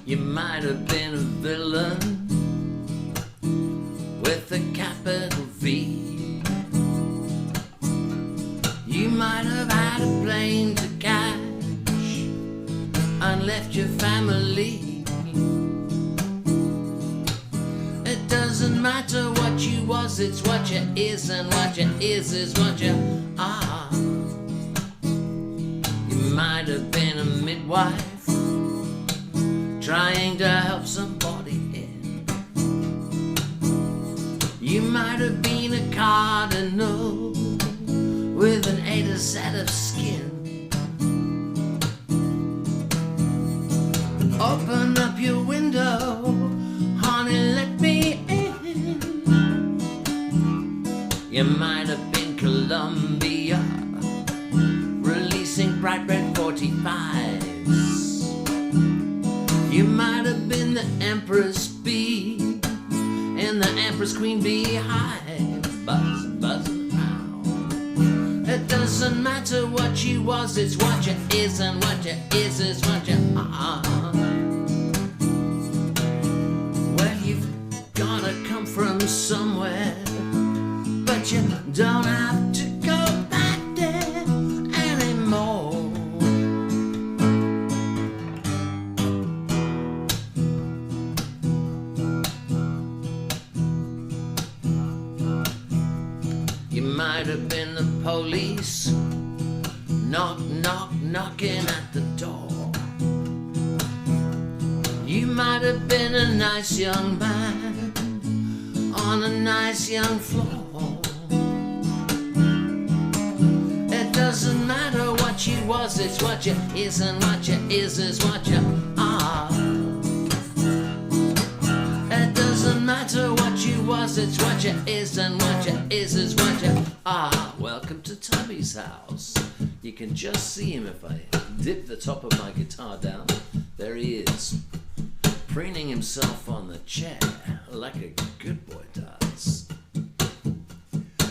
You might have been a villain with a capital V. You might have had a plane to catch and left your family. It doesn't matter what you was, it's what you is, and what you is what you are. You might have been a midwife trying to help somebody in. You might have been a cardinal with an 8 set of skin. Open up your window, honey, let me in. You might have been Columbia, releasing bright red 45s. You might have been the Empress Bee in the Empress Queen Bee hive, buzzing around. It doesn't matter what you was, it's what you is, and what you is what you are. Well, you've gotta come from somewhere, but you don't have to go back there anymore. You might have been the police, knocking at the door. You might have been a nice young man on a nice young floor. It doesn't matter what you was, it's what you is, and what you is what you are. It doesn't matter what you was, it's what you is, and what you is what you are. Welcome to Tubby's house. You can just see him if I dip the top of my guitar down. There he is, preening himself on the chair like a good boy does.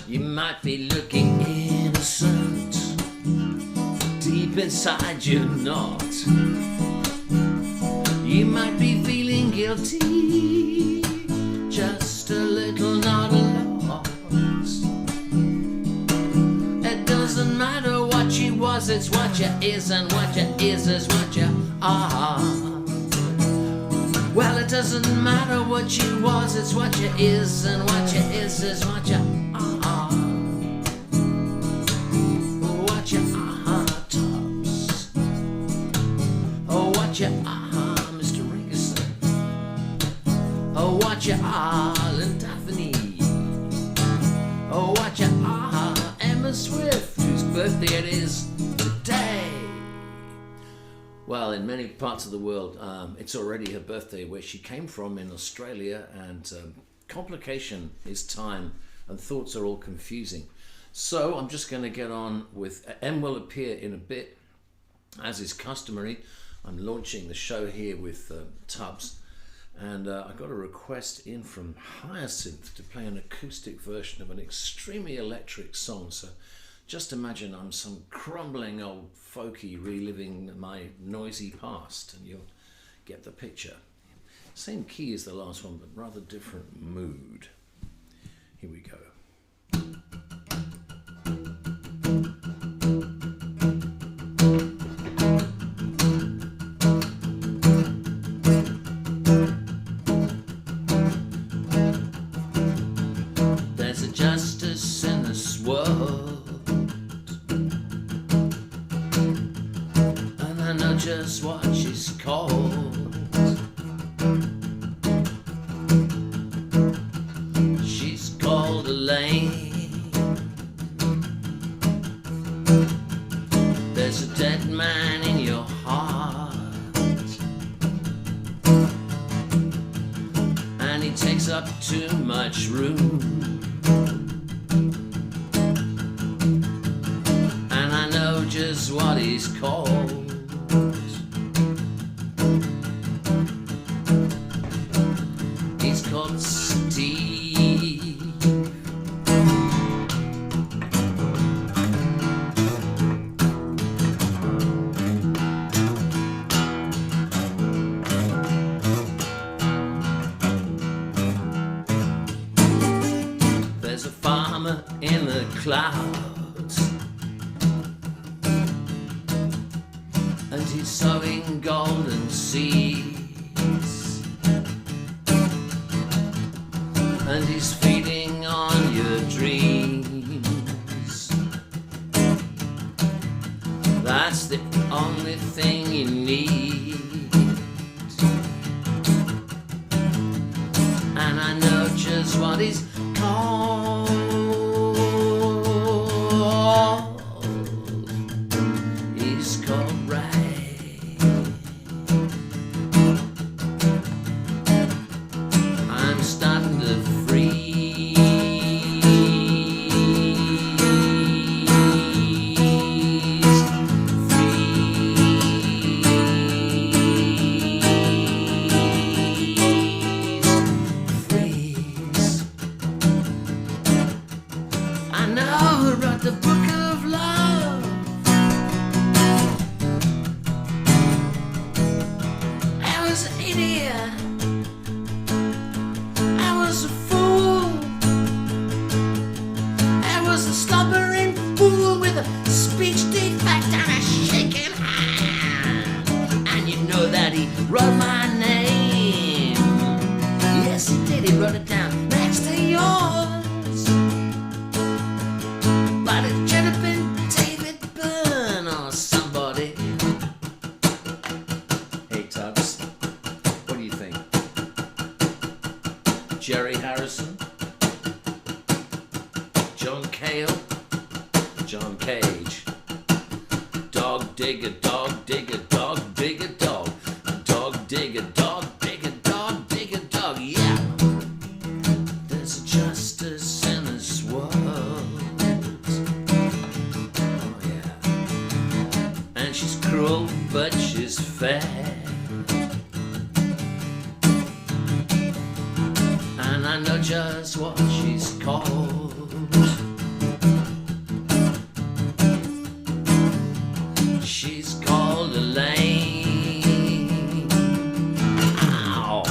You might be looking innocent, deep inside you're not. You might be feeling guilty, just a little not a lot. It doesn't matter what you was, it's what you is, and what you is what you are. Well, it doesn't matter what you was, it's what you is, and what you is what you are. What you are, Tubbs. Oh, what you are, Mr. Ringerson. Oh, what you are, Lynn Daphne. Oh, what you are, Emma Swift, whose birthday it is today. Well, in many parts of the world, it's already her birthday where she came from in Australia, and complication is time and thoughts are all confusing. So I'm just going to get on with, M will appear in a bit, as is customary. I'm launching the show here with Tubbs, and I got a request in from Hyacinth to play an acoustic version of an extremely electric song. So just imagine I'm some crumbling old folky reliving my noisy past, and you'll get the picture. Same key as the last one, but rather different mood. Here we go. There's a justice in this world, and I know just what she's called. She's called Elaine. There's a dead man in your heart, and he takes up too much room. And I know just what he's called. He's called Steve. clouds, and he's sowing golden seeds, and he's feeding on your dreams. That's the only thing you need. And I know just what he's called. He's called Ray. I'm starting to freeze. The book of love. I was an idiot. I was a fool. I was a slobbering fool with a speech defect and a shaking hand. And you know that he wrote my name. Yes, he did. He wrote it down next to yours. But it should have been David Byrne or somebody. Hey Tubbs, what do you think? Jerry Harrison? John Cale? John Cage? Dog digger, dog digger, dog digger, dog. Dog digger, dog digger, dog digger, dog, yeah. There's a justice in this world. She's cruel, but she's fair. And I know just what she's called. She's called Elaine. Ow.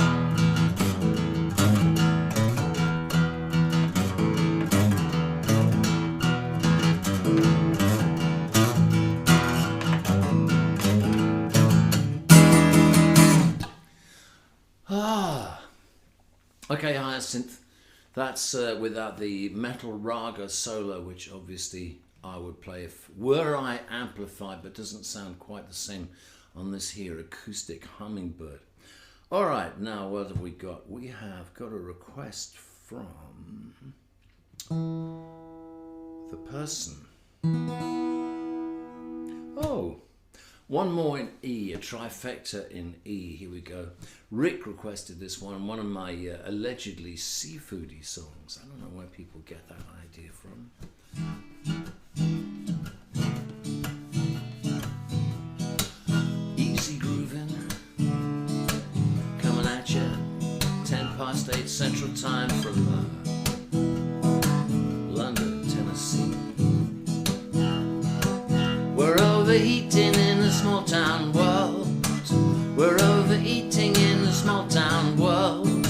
Okay, Hyacinth, that's without the metal raga solo, which obviously I would play if were I amplified, but doesn't sound quite the same on this here acoustic hummingbird. All right, now what have we got? We have got a request from the person. Oh, one more in E, a trifecta in E. Here we go. Rick requested this one of my allegedly seafoody songs. I don't know where people get that idea from. Easy grooving, coming at you, 8 Central Time from London, Tennessee. We're overeating in a small town world. We're overeating in a small town world.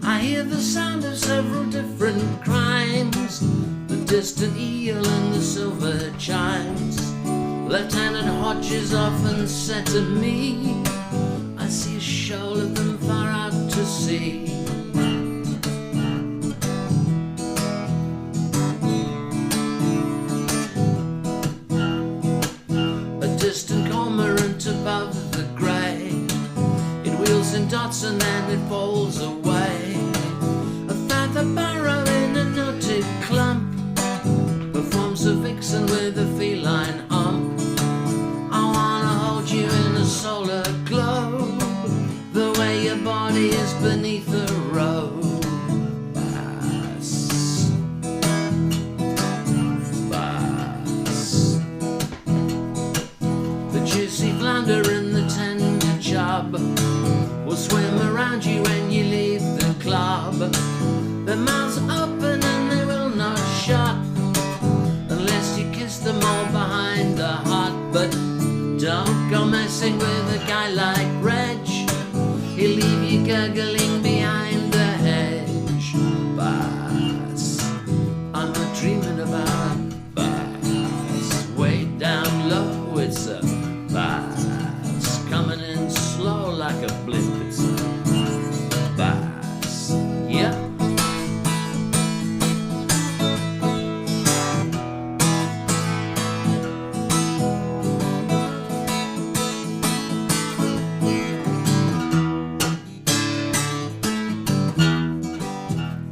I hear the sound of several different crimes, the distant eel and the silver chimes. Lieutenant Hodges often said to me, I see a shoal of them far out to sea. A distant cormorant above the grey, it wheels and dots and then it falls away. A feather barrow in a knotted clump performs a vixen with a feline hump. I wanna hold you in a solar globe, the way your body is beneath the robe. Bass, bass. The juicy flounder and the tender chub will swim around you when you leave the club. Their mouths are open and they will not shut unless you kiss them all behind the hut. But don't go messing with a guy like Reg, he'll leave you gurgling behind the hedge. But I'm not dreaming about bass coming in slow like a blimp. It's a bass, yeah.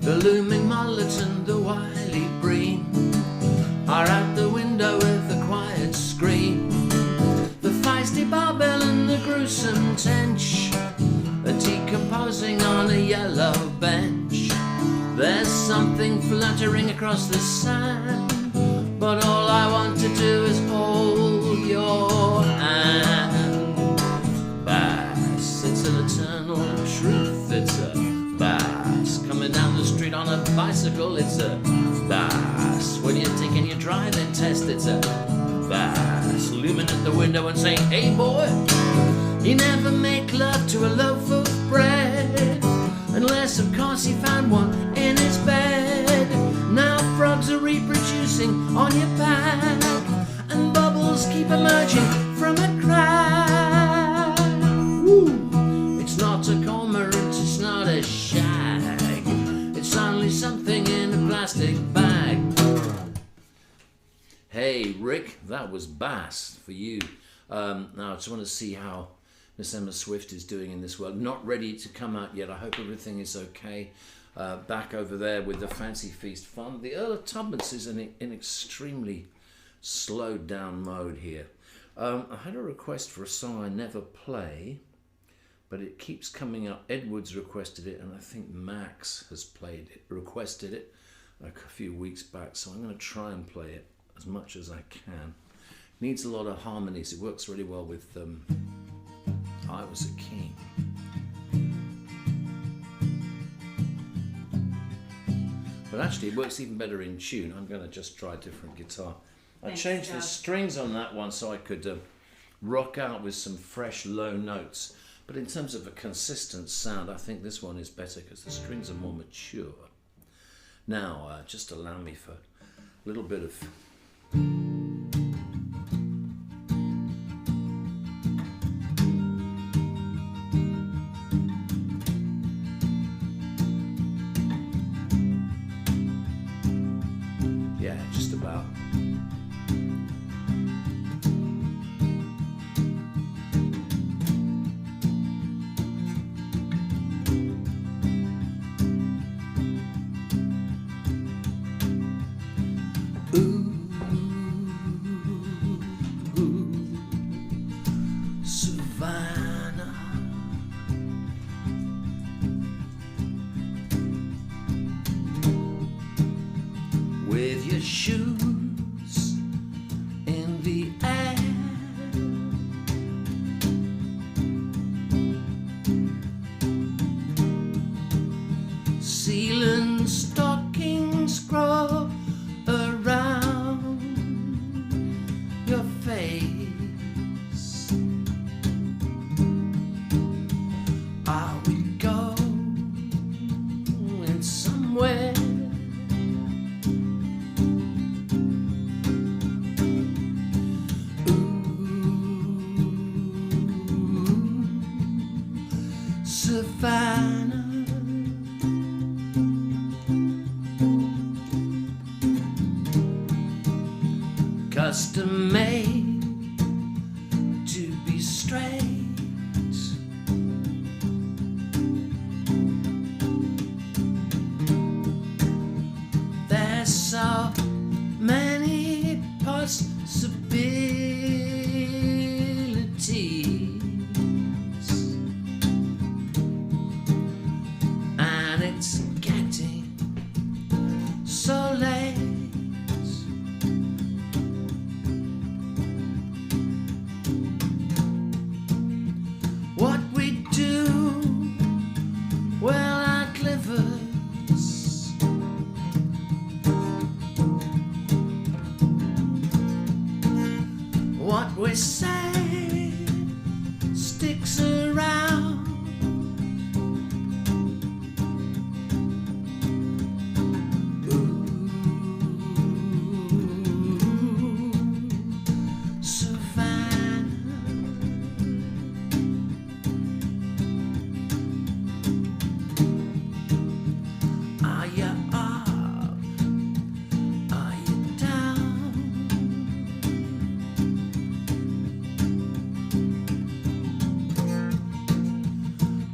The looming mullet and the wily bream are out the window with a quiet scream. The feisty barbell and the gruesome tench are decomposing on a yellow bench. There's something fluttering across the sand, but all I want to do is hold your hand. Bass, it's an eternal truth. It's a bass coming down the street on a bicycle. It's a bass when you're taking your driving test. It's a bass looming at the window and saying, hey boy, you never make love to a loaf of bread unless of course he found one in his bed. Now frogs are reproducing on your back and bubbles keep emerging from a crack. Woo. It's not a cormorant, it's not a shag, it's only something in a plastic bag. Hey Rick, that was bass for you. Now I just want to see how Miss Emma Swift is doing in this world. Not ready to come out yet. I hope everything is okay. Back over there with the Fancy Feast fun. The Earl of Tubman's is in extremely slowed down mode here. I had a request for a song I never play, but it keeps coming up. Edwards requested it, and I think Max has requested it a few weeks back, so I'm going to try and play it as much as I can. Needs a lot of harmonies. It works really well with I Was a King. But actually it works even better in tune. I'm going to just try a different guitar. I changed the strings on that one so I could rock out with some fresh low notes. But in terms of a consistent sound, I think this one is better because the strings are more mature. Now, just allow me for a little bit of... Yeah, just about. Savannah, with your shoes in the air, ceiling stockings grow around your face. Are we going somewhere? Savannah, custom made to be straight. There's so many possibilities. It's getting so late.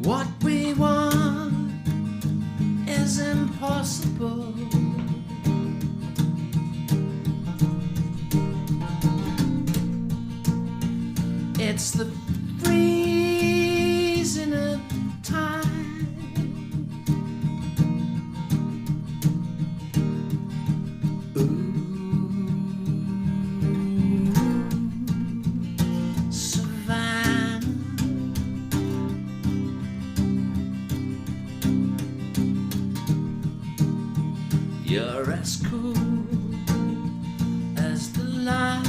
What we want is impossible. It's the freezing of time. Ooh, Savannah. You're as cool as the light.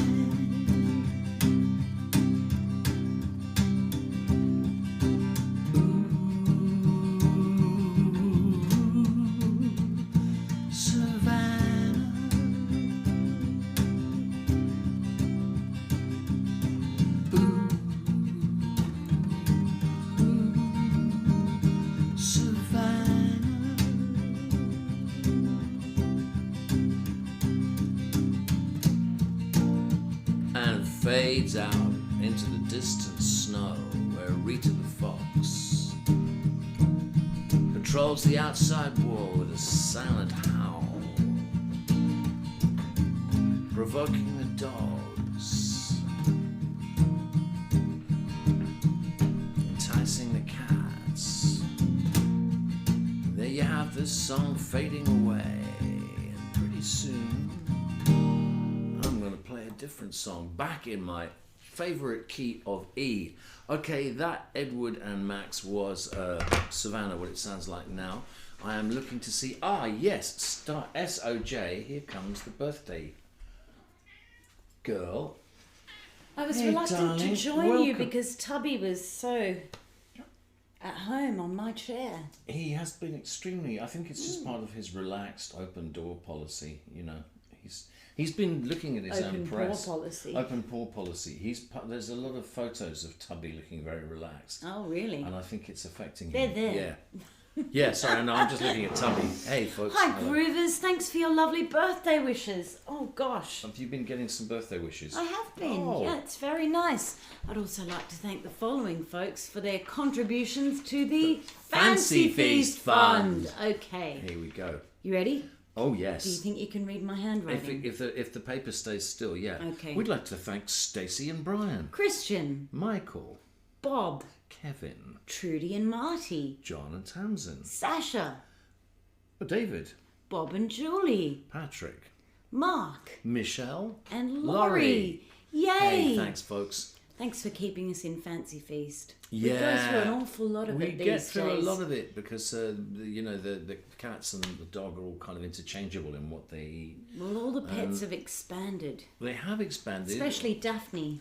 Fades out into the distant snow where Rita the fox patrols the outside wall with a silent howl, provoking the dogs, enticing the cats. There you have this song fading away, and pretty soon I'm going to play a different song back in my favorite key of E. Okay, that Edward and Max was Savannah, what it sounds like now. I am looking to see, yes, star SOJ, here comes the birthday girl. I was Hey, reluctant darling, to join you welcome. because Tubby was so at home on my chair. He has been extremely, I think it's just part of his relaxed open door policy, you know. He's been looking at his own press. Open paw policy. There's a lot of photos of Tubby looking very relaxed. Oh, really? And I think it's affecting They're him. there. Yeah. Yeah, sorry, no, I'm just looking at Tubby. Hey, folks. Hi, hello. Groovers. Thanks for your lovely birthday wishes. Oh, gosh. Have you been getting some birthday wishes? I have been. Oh. Yeah, it's very nice. I'd also like to thank the following folks for their contributions to the Fancy Feast Fund. Okay. Here we go. You ready? Oh, yes. Do you think you can read my handwriting? If the paper stays still, yeah. Okay. We'd like to thank Stacey and Brian, Christian, Michael, Bob, Kevin, Trudy and Marty, John and Tamsin, Sasha, David, Bob and Julie, Patrick, Mark, Michelle, and Laurie. Yay! Hey, thanks, folks. Thanks for keeping us in Fancy Feast. Yeah. We go through an awful lot of We it these get through days. a lot of it because, the cats and the dog are all kind of interchangeable in what they eat. Well, all the pets have expanded, They have expanded. especially Daphne.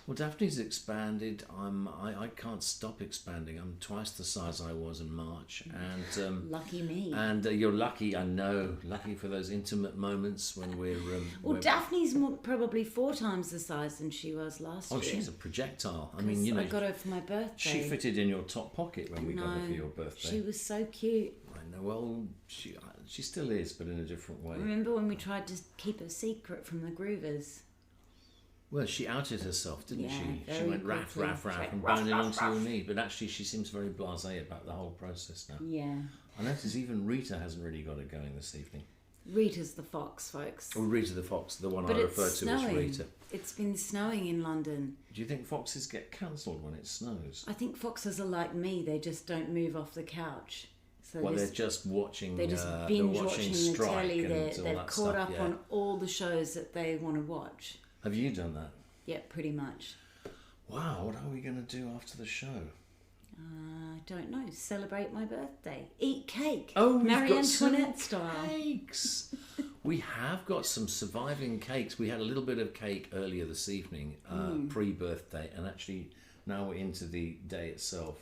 Well, Daphne's expanded. I can't stop expanding. I'm twice the size I was in March, and Lucky me. and you're lucky. I know, lucky for those intimate moments when we're. Well, Daphne's probably 4 times the size than she was last year. Oh, she's a projectile. I mean, you know, I got her for my birthday. she fitted in your top pocket when we got her for your birthday. She was so cute. I know. Well, she still is, but in a different way. Remember when we tried to keep a secret from the Groovers? Well, she outed herself, didn't Yeah, she? She very went raff, quickly. raff, raff, and bounded onto your knee. But actually, she seems very blasé about the whole process now. Yeah. I notice even Rita hasn't really got it going this evening. Rita's the fox, folks. Or Rita the Fox, the one But I it's refer to as snowing. Rita. It's been snowing in London. Do you think foxes get cancelled when it snows? I think foxes are like me. They just don't move off the couch. So Well, they're just watching. they're just they're binge watching watching the Strike telly. and all They've that caught stuff, up yeah. on all the shows that they want to watch. Have you done that? Yeah, pretty much. Wow, what are we going to do after the show? I don't know. Celebrate my birthday. Eat cake. Oh, we've Marie got some Antoinette style. cakes. We have got some surviving cakes. We had a little bit of cake earlier this evening, pre-birthday, and actually now we're into the day itself.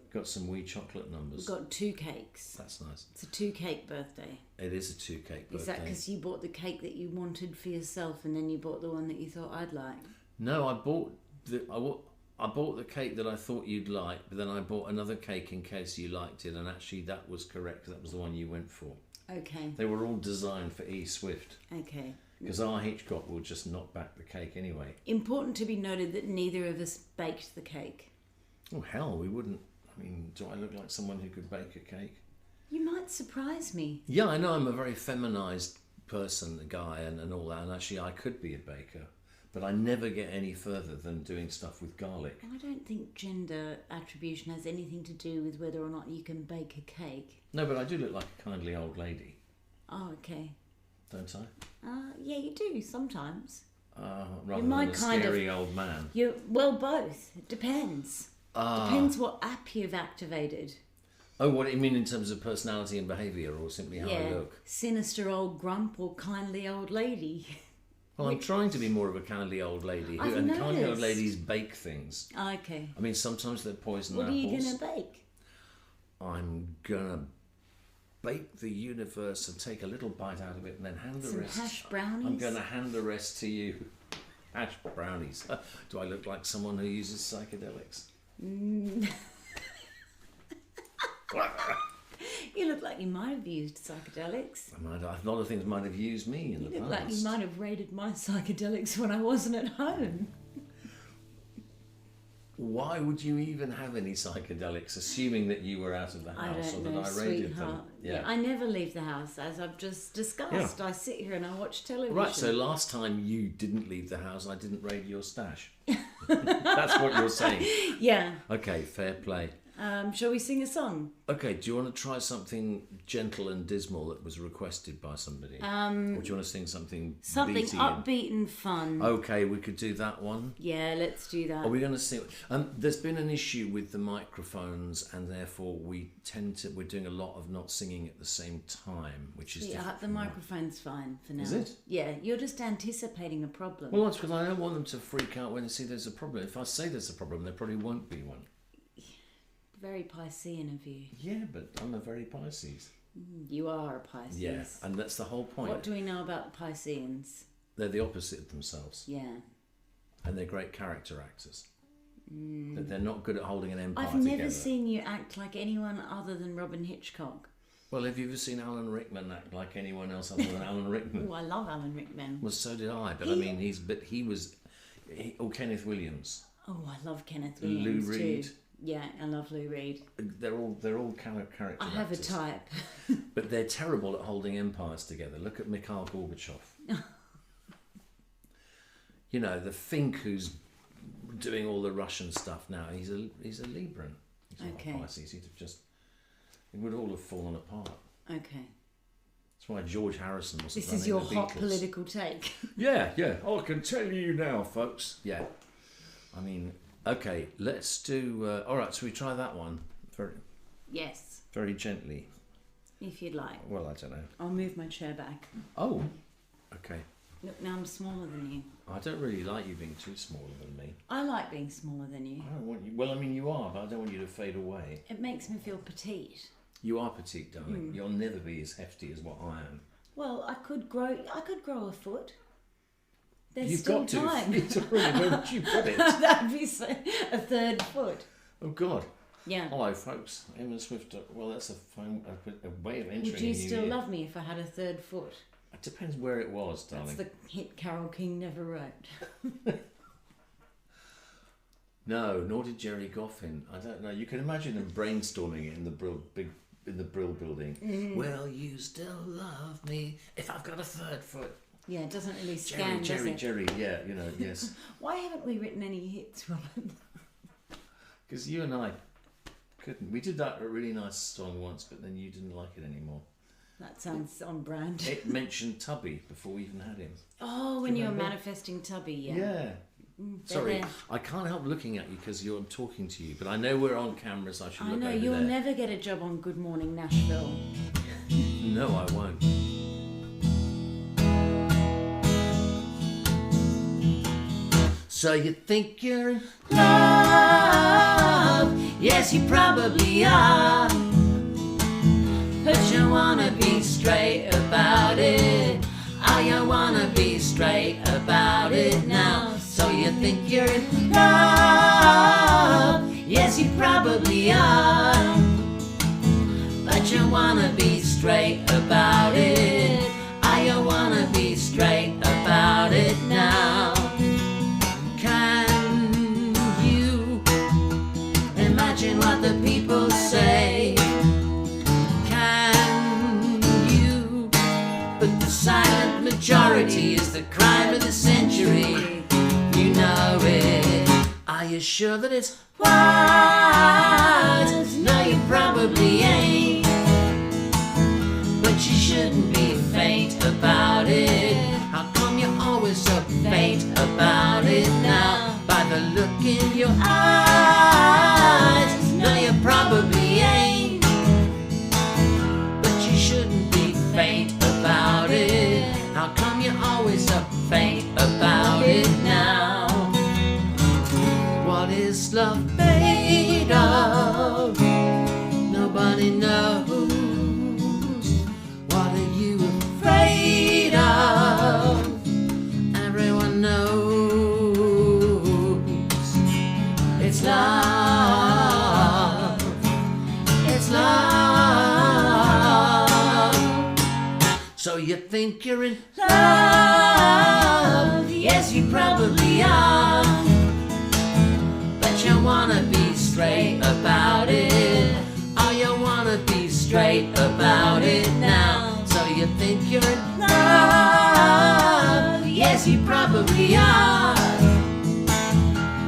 We've got some wee chocolate numbers. We've got 2 cakes. That's nice. It's a 2-cake birthday. It is a 2-cake birthday. Is that because you bought the cake that you wanted for yourself and then you bought the one that you thought I'd like? No, I bought the cake that I thought you'd like, but then I bought another cake in case you liked it, and actually that was correct. That was the one you went for. Okay. They were all designed for E Swift. Okay. Because our Hitchcock will just knock back the cake anyway. Important to be noted that neither of us baked the cake. Oh hell, we wouldn't. I mean, do I look like someone who could bake a cake? You might surprise me. Yeah, I know I'm a very feminised person, a guy, and all that, and actually I could be a baker, but I never get any further than doing stuff with garlic. I don't think gender attribution has anything to do with whether or not you can bake a cake. No, but I do look like a kindly old lady. Oh, okay. Don't I? Yeah, you do sometimes. Rather my than a kind of- scary old man. Well, both. It depends. Depends what app you've activated. Oh, what do you mean in terms of personality and behaviour, or simply how I look? Sinister old grump or kindly old lady. Well, I'm trying to be more of a kindly old lady, I've and kindly old noticed. ladies bake things. Okay. I mean, sometimes they poison What are apples. you going to bake? I'm gonna bake the universe and take a little bite out of it, and then hand the Some rest. hash brownies? I'm gonna hand the rest to you. Hash brownies. Do I look like someone who uses psychedelics? You look like you might have used psychedelics. A lot of things might have used me in You the look past. like you might have raided my psychedelics when I wasn't at home. Why would you even have any psychedelics, assuming that you were out of the I house don't or know, that I raided sweetheart. them? Yeah. I never leave the house, as I've just discussed. Yeah. I sit here and I watch television. Right, so last time you didn't leave the house, I didn't raid your stash. That's what you're saying. Yeah. Okay, fair play. Shall we sing a song? Okay, do you want to try something gentle and dismal that was requested by somebody? Or do you want to sing something beaty upbeat and fun. Okay, we could do that one. Yeah, let's do that. Are we going to sing? There's been an issue with the microphones, and therefore we're doing a lot of not singing at the same time, which is difficult. The microphone's fine for now. Is it? Yeah, you're just anticipating a problem. Well, that's because I don't want them to freak out when they see there's a problem. If I say there's a problem, there probably won't be one. Very Piscean of you. Yeah, but I'm a very Pisces. You are a Pisces. Yeah, and that's the whole point. What do we know about Pisceans? They're the opposite of themselves. Yeah. And they're great character actors. They're not good at holding an empire I've together. never seen you act like anyone other than Robyn Hitchcock. Well, have you ever seen Alan Rickman act like anyone else other than Alan Rickman? Oh, I love Alan Rickman. Well, so did I. But I mean, or Kenneth Williams. Oh, I love Kenneth Williams Lou Reed. too. Yeah, I love Lou Reed. They're all character actors. I have a type. But they're terrible at holding empires together. Look at Mikhail Gorbachev. You know, the Fink who's doing all the Russian stuff now. He's a Libran. He's not Okay. a Pisces. It would all have fallen apart. Okay. That's why George Harrison wasn't This running is your the hot Beatles. political take. Yeah. I can tell you now, folks. Yeah. I mean, okay, let's do... all right, so we try that one Yes, very gently. if you'd like. Well, I don't know. I'll move my chair back. Oh, okay. Look, now I'm smaller than you. I don't really like you being too smaller than me. I like being smaller than you. I don't want you... Well, I mean, you are, but I don't want you to fade away. It makes me feel petite. You are petite, darling. You'll never be as hefty as what I am. Well, I could grow a foot. There's You've still got to. time. It's really, where would you put it? That'd be a third foot. Oh, God. Yeah. Hello, folks. Emma Swift. Well, that's a way of entering Would you a new still year. love me if I had a third foot? It depends where it was, darling. That's the hit Carole King never wrote. No, nor did Jerry Goffin. I don't know. You can imagine them brainstorming it in the Brill building. Will you still love me if I've got a third foot? Yeah, it doesn't really scan, does it? Jerry. Yeah, you know, yes. Why haven't we written any hits, Robyn? Because you and I couldn't. We did that a really nice song once, but then you didn't like it anymore. That sounds on brand. It mentioned Tubby before we even had him. Oh, when you were Remember? manifesting Tubby, yeah. Yeah. Sorry, there. I can't help looking at you because I'm talking to you, but I know we're on camera, so I should I look know, over you'll there. never get a job on Good Morning Nashville. No, I won't. So you think you're in love? Yes, you probably are. But you wanna be straight about it. You wanna be straight about it now. So you think you're in love? Yes, you probably are. But you wanna be straight about it. You wanna be straight about it now. Can you imagine what the people people say, can you? But the silent majority is the crime of the century. You know it. Are you sure that it's wise? No, you probably ain't. But you shouldn't be faint about it. How come you're always so faint about it now? By the look in your eyes. No, you probably ain't. But you shouldn't be faint about it. How come you're always so faint about it now? What is love made of? Nobody knows. What are you afraid of? Everyone knows. It's love. It's love. So you think you're in love? Yes, you probably are. But you wanna be straight about it. Oh, you wanna be straight about it now. So you think you're in love? Yes, you probably are.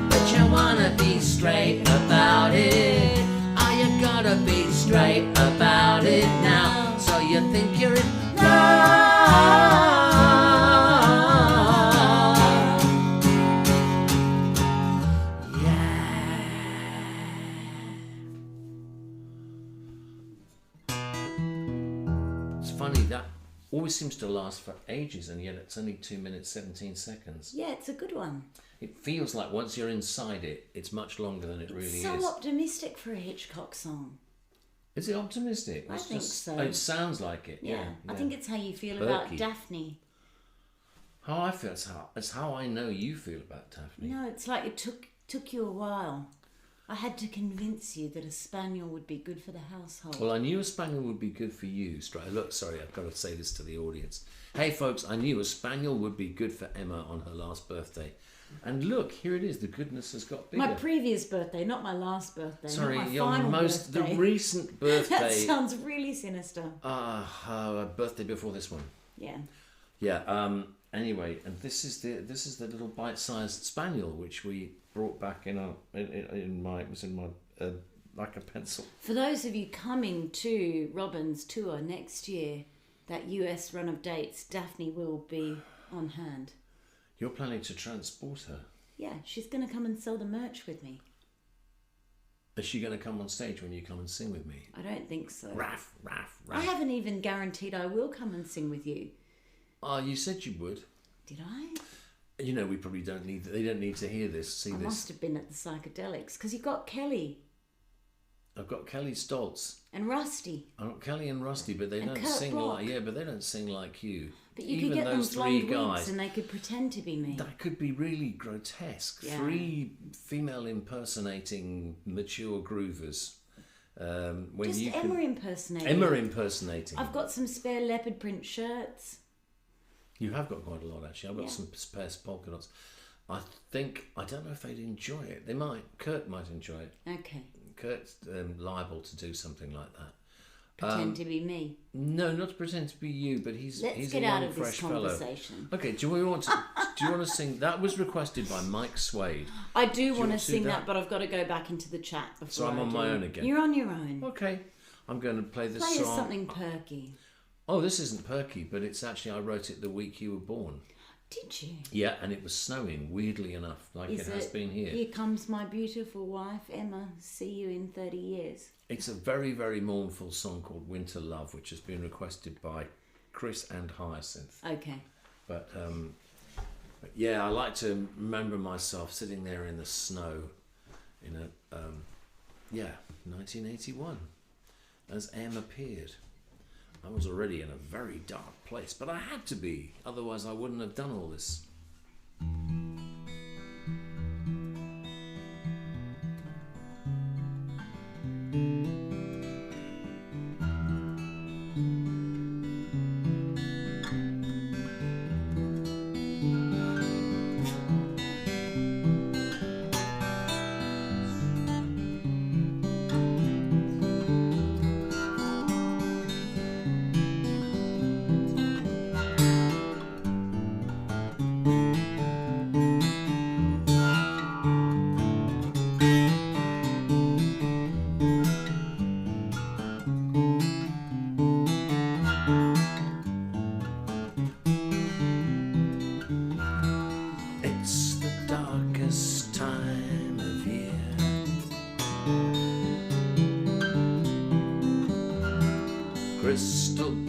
But you wanna be straight about it. Oh, you gotta be straight about it now. So you think you're in love? Funny, that always seems to last for ages, and yet it's only 2 minutes 17 seconds. Yeah, it's a good one. It feels like once you're inside it, it's much longer than it really is. So optimistic for a Hitchcock song. Is it optimistic? I think so. Oh, it sounds like it. Yeah. I think it's how you feel Berkey. about Daphne. How I feel, it's how I know you feel about Daphne. No, it's like it took you a while. I had to convince you that a spaniel would be good for the household. Well, I knew a spaniel would be good for you. Look, sorry, I've got to say this to the audience. Hey, folks, I knew a spaniel would be good for Emma on her last birthday. And look, here it is. The goodness has got bigger. My previous birthday, not my last birthday. Sorry, not my your final most birthday. the recent birthday. That sounds really sinister. Birthday before this one. Yeah. Yeah. Anyway, and this is the little bite-sized spaniel which we brought back in my like a pencil. For those of you coming to Robyn's tour next year, that US run of dates, Daphne will be on hand. You're planning to transport her? Yeah, she's going to come and sell the merch with me. Is she going to come on stage when you come and sing with me? I don't think so. Raff, raff, raff. I haven't even guaranteed I will come and sing with you. Oh, you said you would. Did I? You know, we probably don't need. They don't need to hear this. I must have been at the psychedelics because you've got Kelly. I've got Kelly Stoltz and Rusty. I've got Kelly and Rusty, but they don't Kurt sing Block. but they don't sing like you. But you Even could get them those three blonde guys, wigs and they could pretend to be me. that could be really grotesque. Yeah. 3 female impersonating mature groovers. When Just you Emma impersonating. Emma impersonating. I've got some spare leopard print shirts. You have got quite a lot, actually. I've got some spare polka dots. I don't know if they'd enjoy it. They might. Kurt might enjoy it. Okay. Kurt's liable to do something like that. Pretend to be me. No, not to pretend to be you, but he's Let's he's get a out young, of this fresh fellow. conversation. Okay, do you want to sing? That was requested by Mike Swade. I do you want want to to do sing that? that, but I've got to go back into the chat before So I'm I on do. my own again. You're on your own. Okay, I'm going to play this Play us song. something perky. Oh, this isn't perky, but it's actually, I wrote it the week you were born. Did you? Yeah, and it was snowing, weirdly enough, like it has been here. Here comes my beautiful wife, Emma. See you in 30 years. It's a very, very mournful song called Winter Love, which has been requested by Chris and Hyacinth. Okay. But yeah, I like to remember myself sitting there in the snow in 1981, as M appeared. I was already in a very dark place, but I had to be, otherwise I wouldn't have done all this.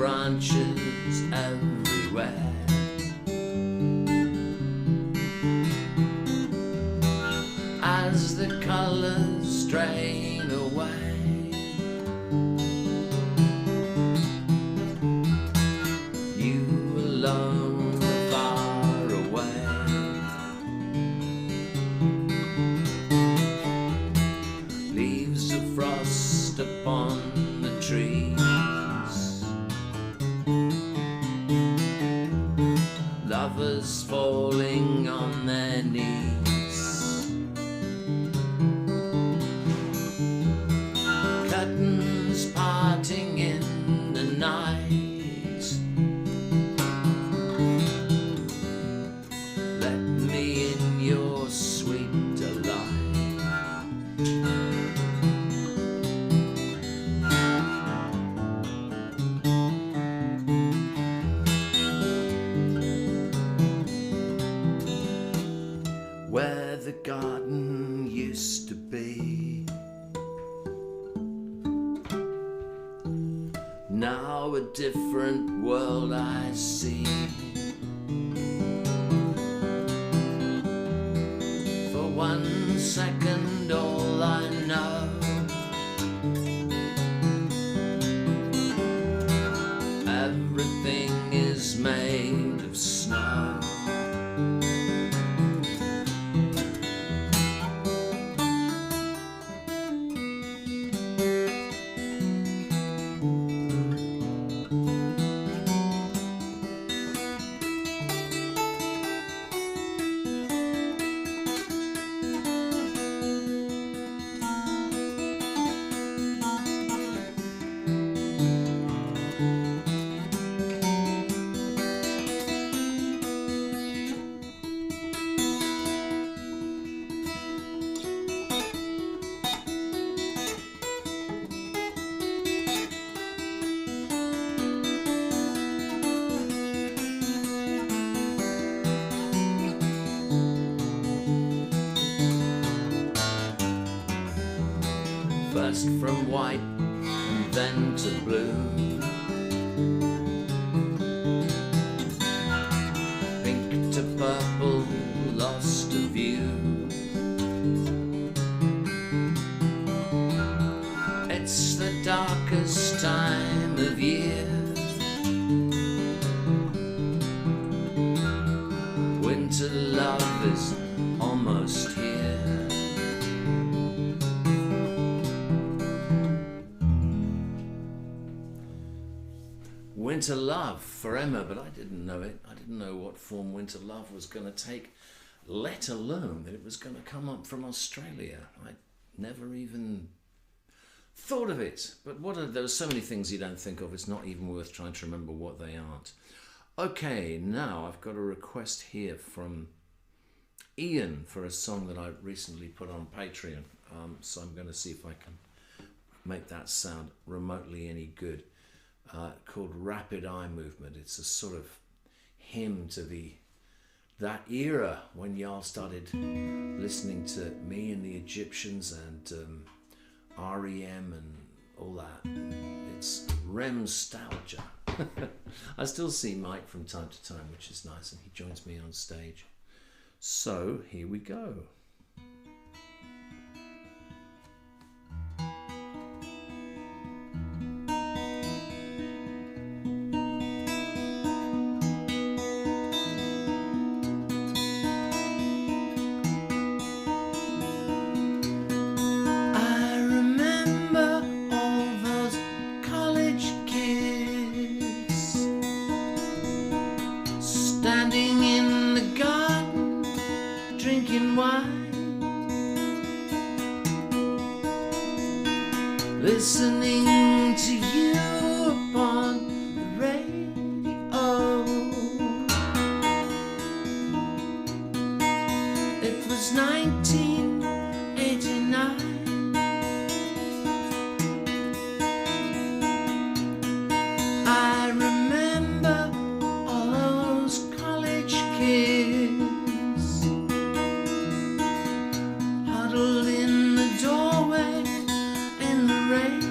branches everywhere. As the colours drain away, you alone are far away. Leaves of frost upon the trees, lovers falling on their knees. Curtains parting in the night. Let me in your sweet delight. Where the garden used to be, now a different world I see. For 1 second all I know, everything is made of snow. First from white and then to blue, pink to purple, lost to view. It's the darkest time of year. Winter love is almost here. Winter love for Emma, but I didn't know it. I didn't know what form winter love was going to take, let alone that it was going to come up from Australia. I never even thought of it. But there are so many things you don't think of, it's not even worth trying to remember what they aren't. Okay, now I've got a request here from Ian for a song that I recently put on Patreon. So I'm going to see if I can make that sound remotely any good. Called Rapid Eye Movement. It's a sort of hymn to that era when y'all started listening to me and the Egyptians and REM and all that. It's Remstalgia. I still see Mike from time to time, which is nice, and he joins me on stage. So here we go. Standing in the garden, drinking wine, listening to you upon the radio. It was 1989. I remember all those college kids huddled in the doorway in the rain.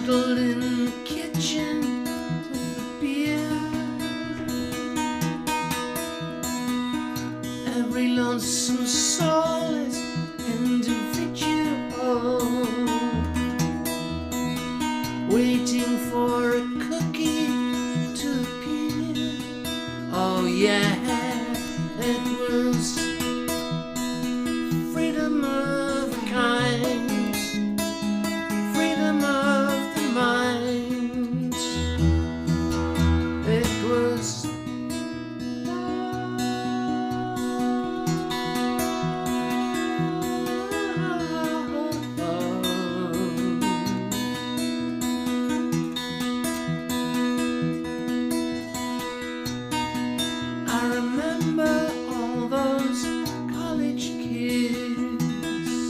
huddled in the kitchen with the beer. Every lonesome soul is individual, waiting for a cookie to appear. Oh yeah, it was freedom of kind, freedom of the mind. It was I remember all those college kids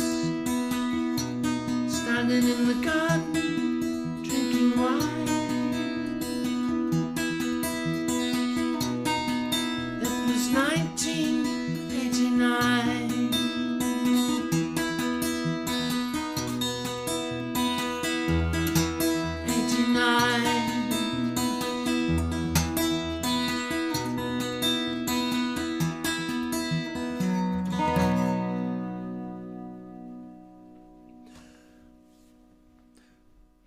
standing in the garden drinking wine. It was 1989.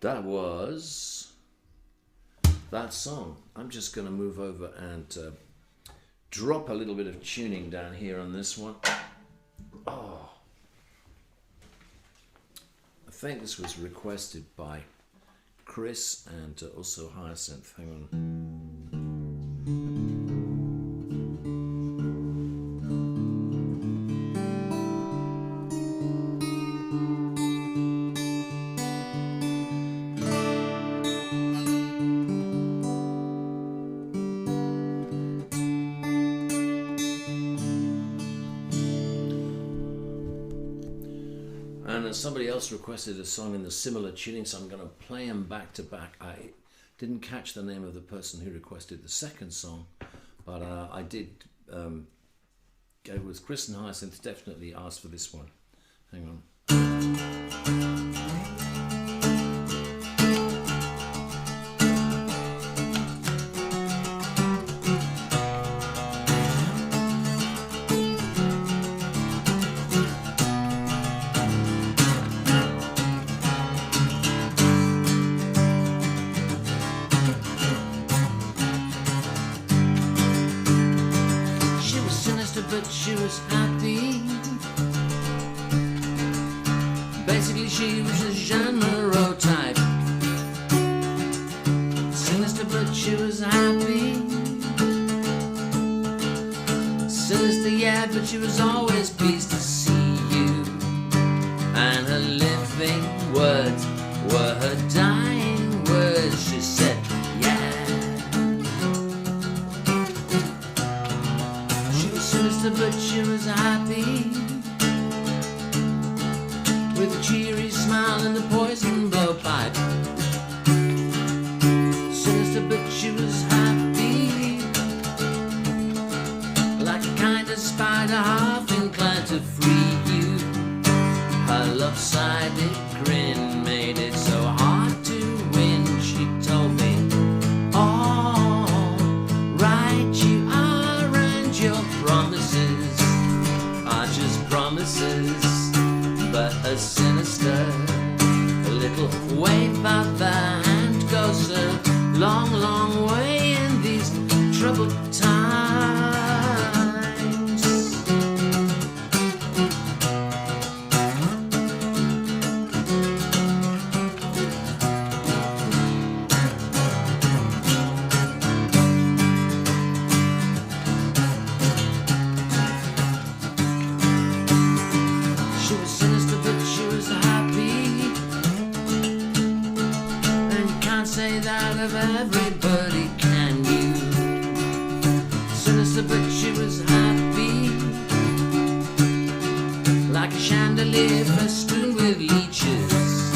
That was that song. I'm just going to move over and drop a little bit of tuning down here on this one. Oh, I think this was requested by Chris and also Hyacinth. Hang on. And somebody else requested a song in the similar tuning, so I'm going to play them back to back. I didn't catch the name of the person who requested the second song, but I did go with Chris and Hyacinth. Definitely asked for this one. Hang on. But she was happy. Basically she was a genre type. Sinister but she was happy. Sinister, yeah, but she was always pleased to see you. And her living words were her dying words. She said, but she was happy, with a cheery smile and the poison blowpipe. Sinister, but she was happy, like a kind of spider half inclined to free you. Her lopsided grin made it so hard to win. She told me, all right you are and your promises are just promises, but a sinister, a little wave of the hand goes a long, long way in these troubled times. Everybody, can you? Sinister, but she was happy, like a chandelier festooned with leeches.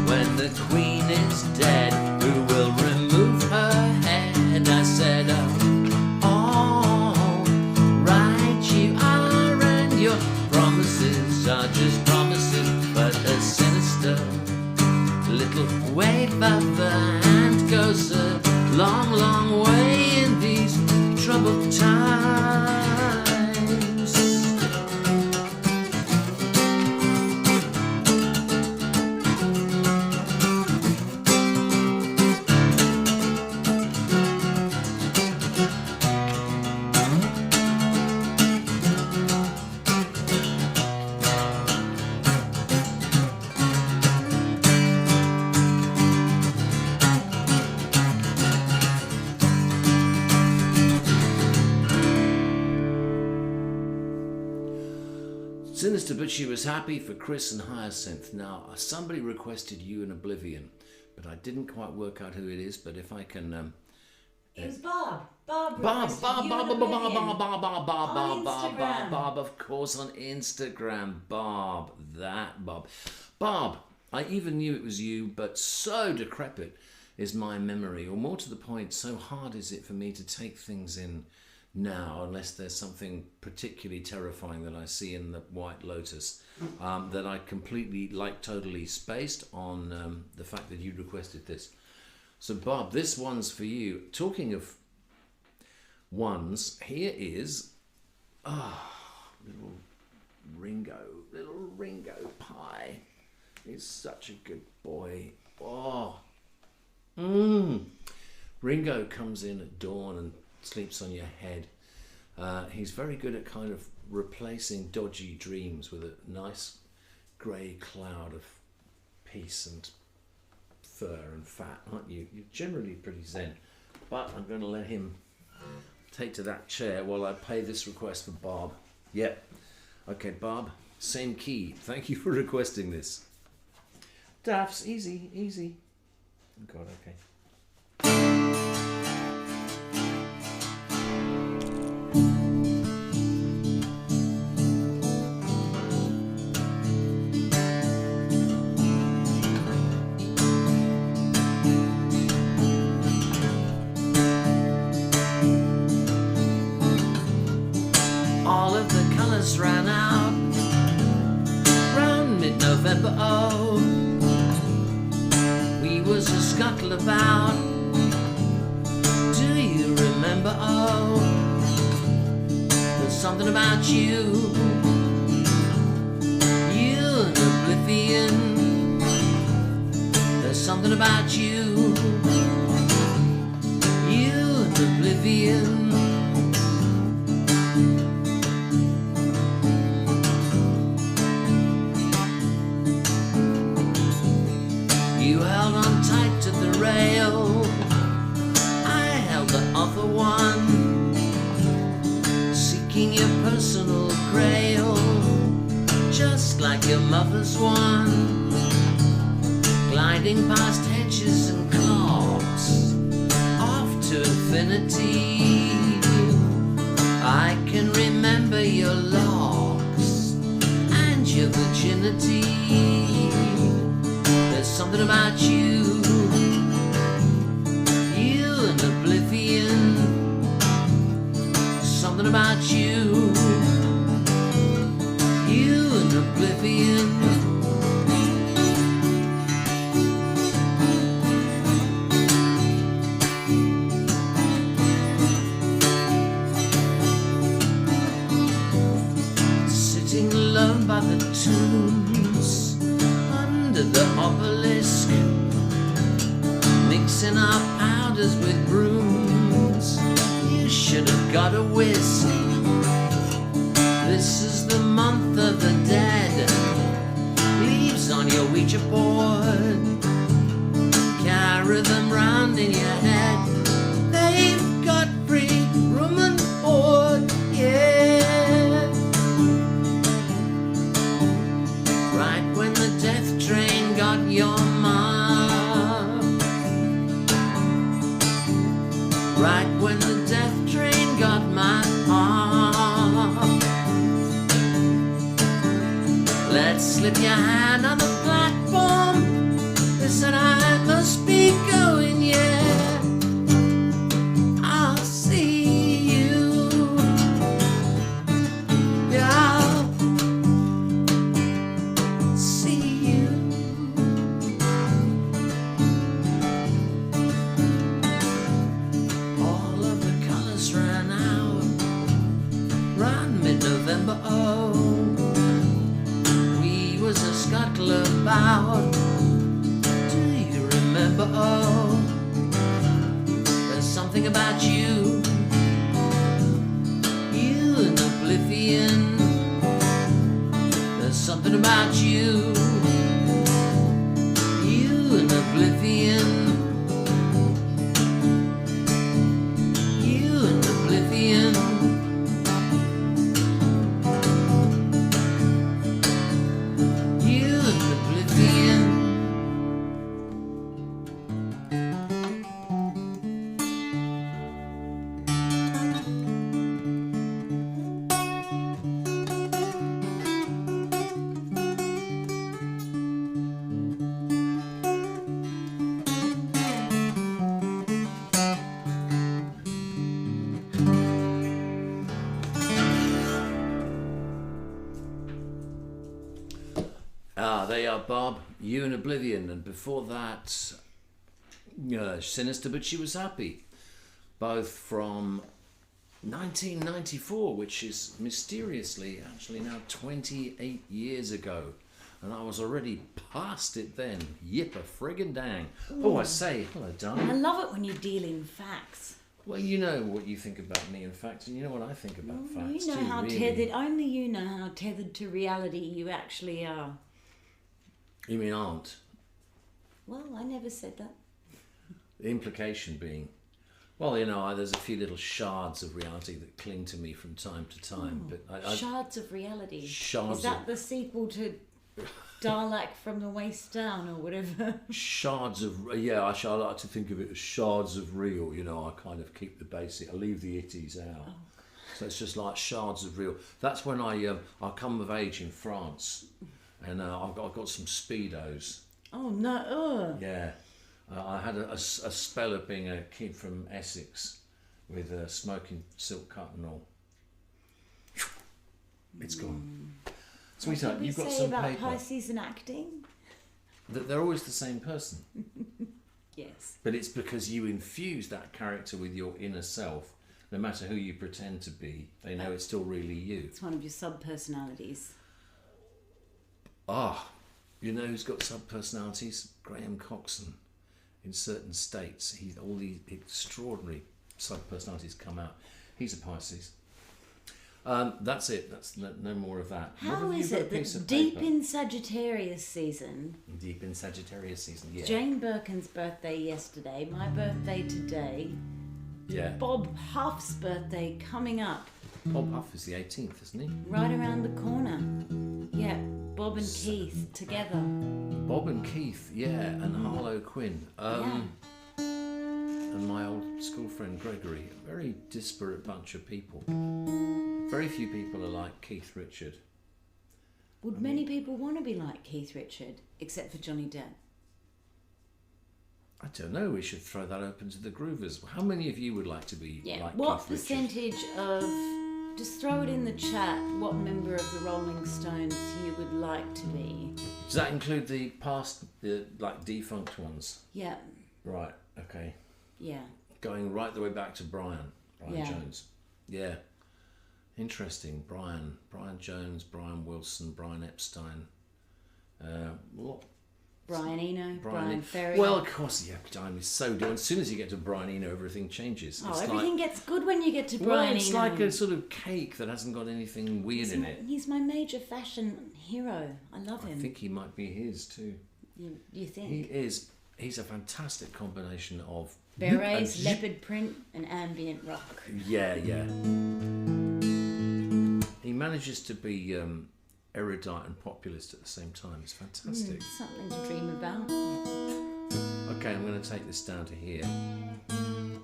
When the queen is dead, who will remove her head? I said, all right you are, and your promises are just promises, but a sinister little about the hand goes a long, long way in these troubled times. Sinister, but she was happy for Chris and Hyacinth. Now, somebody requested you in Oblivion, but I didn't quite work out who it is. But if I can, It was Bob. Bob. Bob, requested Bob, you Bob, in Bob, Bob, Oblivion. Bob, Bob, Bob, Bob, On Bob, Bob, Bob, Instagram. Bob, of course, on Instagram, Bob, that Bob, Bob. I even knew it was you, but so decrepit is my memory, or more to the point, so hard is it for me to take things in now, unless there's something particularly terrifying that I see in the White Lotus, that I completely, like, totally spaced on the fact that you requested this. So, Bob, this one's for you. Talking of ones, here is little Ringo Pie. He's such a good boy. Ringo comes in at dawn and sleeps on your head. He's very good at kind of replacing dodgy dreams with a nice grey cloud of peace and fur and fat, aren't you? You're generally pretty zen, but I'm going to let him take to that chair while I pay this request for Bob. Yep. Okay, Bob, same key. Thank you for requesting this. Daffs, easy, easy. Oh God, okay. All of the colours ran out round mid-November, oh. We was a scuttle about. Do you remember, oh? There's something about you, you and Oblivion. There's something about you, you and Oblivion. You held on tight to the rail, I held the other one, seeking your personal grail, just like your mother's one, gliding past hedges and clocks, off to infinity. I can remember your locks and your virginity. There's something about you, you and Oblivion. Something about you, you and Oblivion. Sitting alone by the tombs, under the obelisk, mixing our powders with brooms. You should have got a whisk. This is the month of the dead. Leaves on your Ouija board, carry them round in your head. They've got free room and board, yeah. Right when the death train got your mark, right when the death train got my heart. Let's slip your hand on the platform. Listen, I must be going, yeah. I'll see you, yeah. I'll see you. Barb, you and Oblivion, and before that, Sinister, but she was happy. Both from 1994, which is mysteriously actually now 28 years ago. And I was already past it then. Yipper friggin' dang. Oh, I say, hello, darling. I love it when you deal in facts. Well, you know what you think about me in facts, and you know what I think about facts You know too, how really. tethered, only you know how tethered to reality you actually are. You mean aren't? Well, I never said that. The implication being, well, you know, there's a few little shards of reality that cling to me from time to time. But Shards of reality. Shards Is that the sequel to Dalek from the Waist Down or whatever? Shards of, yeah, I like to think of it as shards of real. You know, I kind of keep the basic, I leave the itties out. Oh. So it's just like shards of real. That's when I come of age in France, and I've got some Speedos. Oh no! Yeah. I had a spell of being a kid from Essex with a smoking silk cut and all. It's gone. Sweetheart, you've got some about paper. Pisces and acting? They're always the same person. Yes. But it's because you infuse that character with your inner self. No matter who you pretend to be, they know it's still really you. It's one of your sub-personalities. Ah, you know who's got sub-personalities? Graham Coxon. In certain states, all these extraordinary sub-personalities come out. He's a Pisces. That's it. That's no more of that. How is it that deep in Sagittarius season... Deep in Sagittarius season, yeah. Jane Birkin's birthday yesterday, my birthday today. Yeah. Bob Huff's birthday coming up. Bob Huff is the 18th, isn't he? Right around the corner. Yeah, Bob and Keith together. Bob and Keith, yeah, and Harlow Quinn. And my old school friend Gregory. A very disparate bunch of people. Very few people are like Keith Richard. Would many people want to be like Keith Richard, except for Johnny Depp? I don't know, we should throw that open to the groovers. How many of you would like to be like what Keith Richard? percentage of... Just throw it in the chat, what member of the Rolling Stones you would like to be. Does that include the past, the like defunct ones? Yeah. Right, okay. Yeah. Going right the way back to Brian Yeah. Jones. Yeah. Interesting. Brian Jones, Brian Wilson, Brian Epstein. What? Brian Eno, Brian Ferry. Well, of course, yeah, time is so different. As soon as you get to Brian Eno, everything changes. Oh, everything gets good when you get to Brian Eno. It's like a sort of cake that hasn't got anything weird in it. He's my major fashion hero. I love him. I think he might be his too. You think? He is. He's a fantastic combination of berets, leopard print, and ambient rock. Yeah. He manages to be erudite and populist at the same time. It's fantastic. Something to dream about. Okay, I'm going to take this down to here.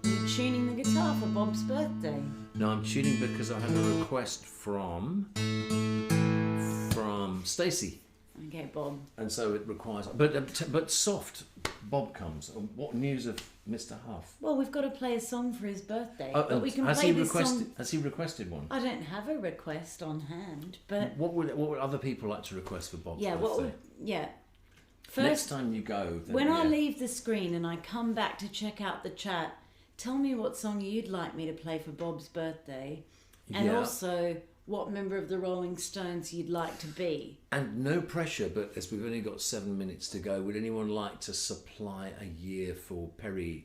You're tuning the guitar for Bob's birthday. No, I'm tuning because I had a request from Stacey. Okay, Bob. And so it requires, but soft. Bob comes. What news of Mr. Huff? Well, we've got to play a song for his birthday. Oh, we can has play he this requested? song. Has he requested one? I don't have a request on hand, but What would other people like to request for Bob's birthday? First, Next time you go, then, when I leave the screen and I come back to check out the chat, tell me what song you'd like me to play for Bob's birthday, and also what member of the Rolling Stones you'd like to be. And no pressure, but as we've only got 7 minutes to go, would anyone like to supply a year for Perry,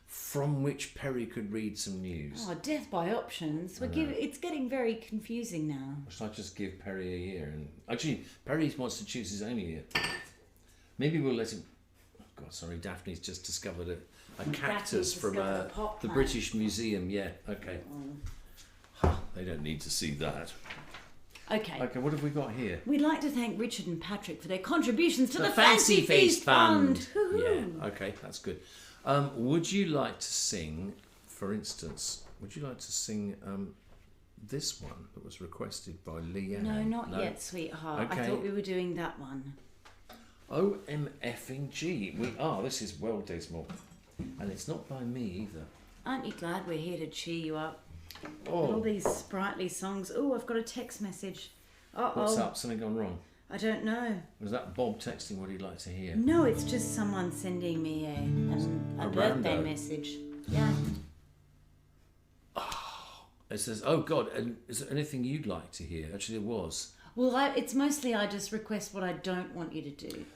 from which Perry could read some news? Oh, death by options. It's getting very confusing now. Or should I just give Perry a year? And actually, Perry wants to choose his own year. Maybe we'll let him... Oh God, sorry, Daphne's just discovered a cactus from the British Museum. Yeah, okay. They don't need to see that. Okay, what have we got here? we'd like to thank Richard and Patrick for their contributions to the Fancy Feast Fund. Woo-hoo. Yeah, okay, that's good. Would you like to sing, for instance, this one that was requested by Leanne? No, not yet, sweetheart. Okay. I thought we were doing that one. OMFing-G. We are. This is well dismal. And it's not by me either. Aren't you glad we're here to cheer you up? Oh. All these sprightly songs. Oh, I've got a text message. Uh-oh. What's up? Something gone wrong? I don't know. Was that Bob texting what he'd like to hear? No, it's just someone sending me a birthday rando message. Yeah. It says, "Oh God, and is there anything you'd like to hear?" Actually, there was. Well, it's mostly I just request what I don't want you to do.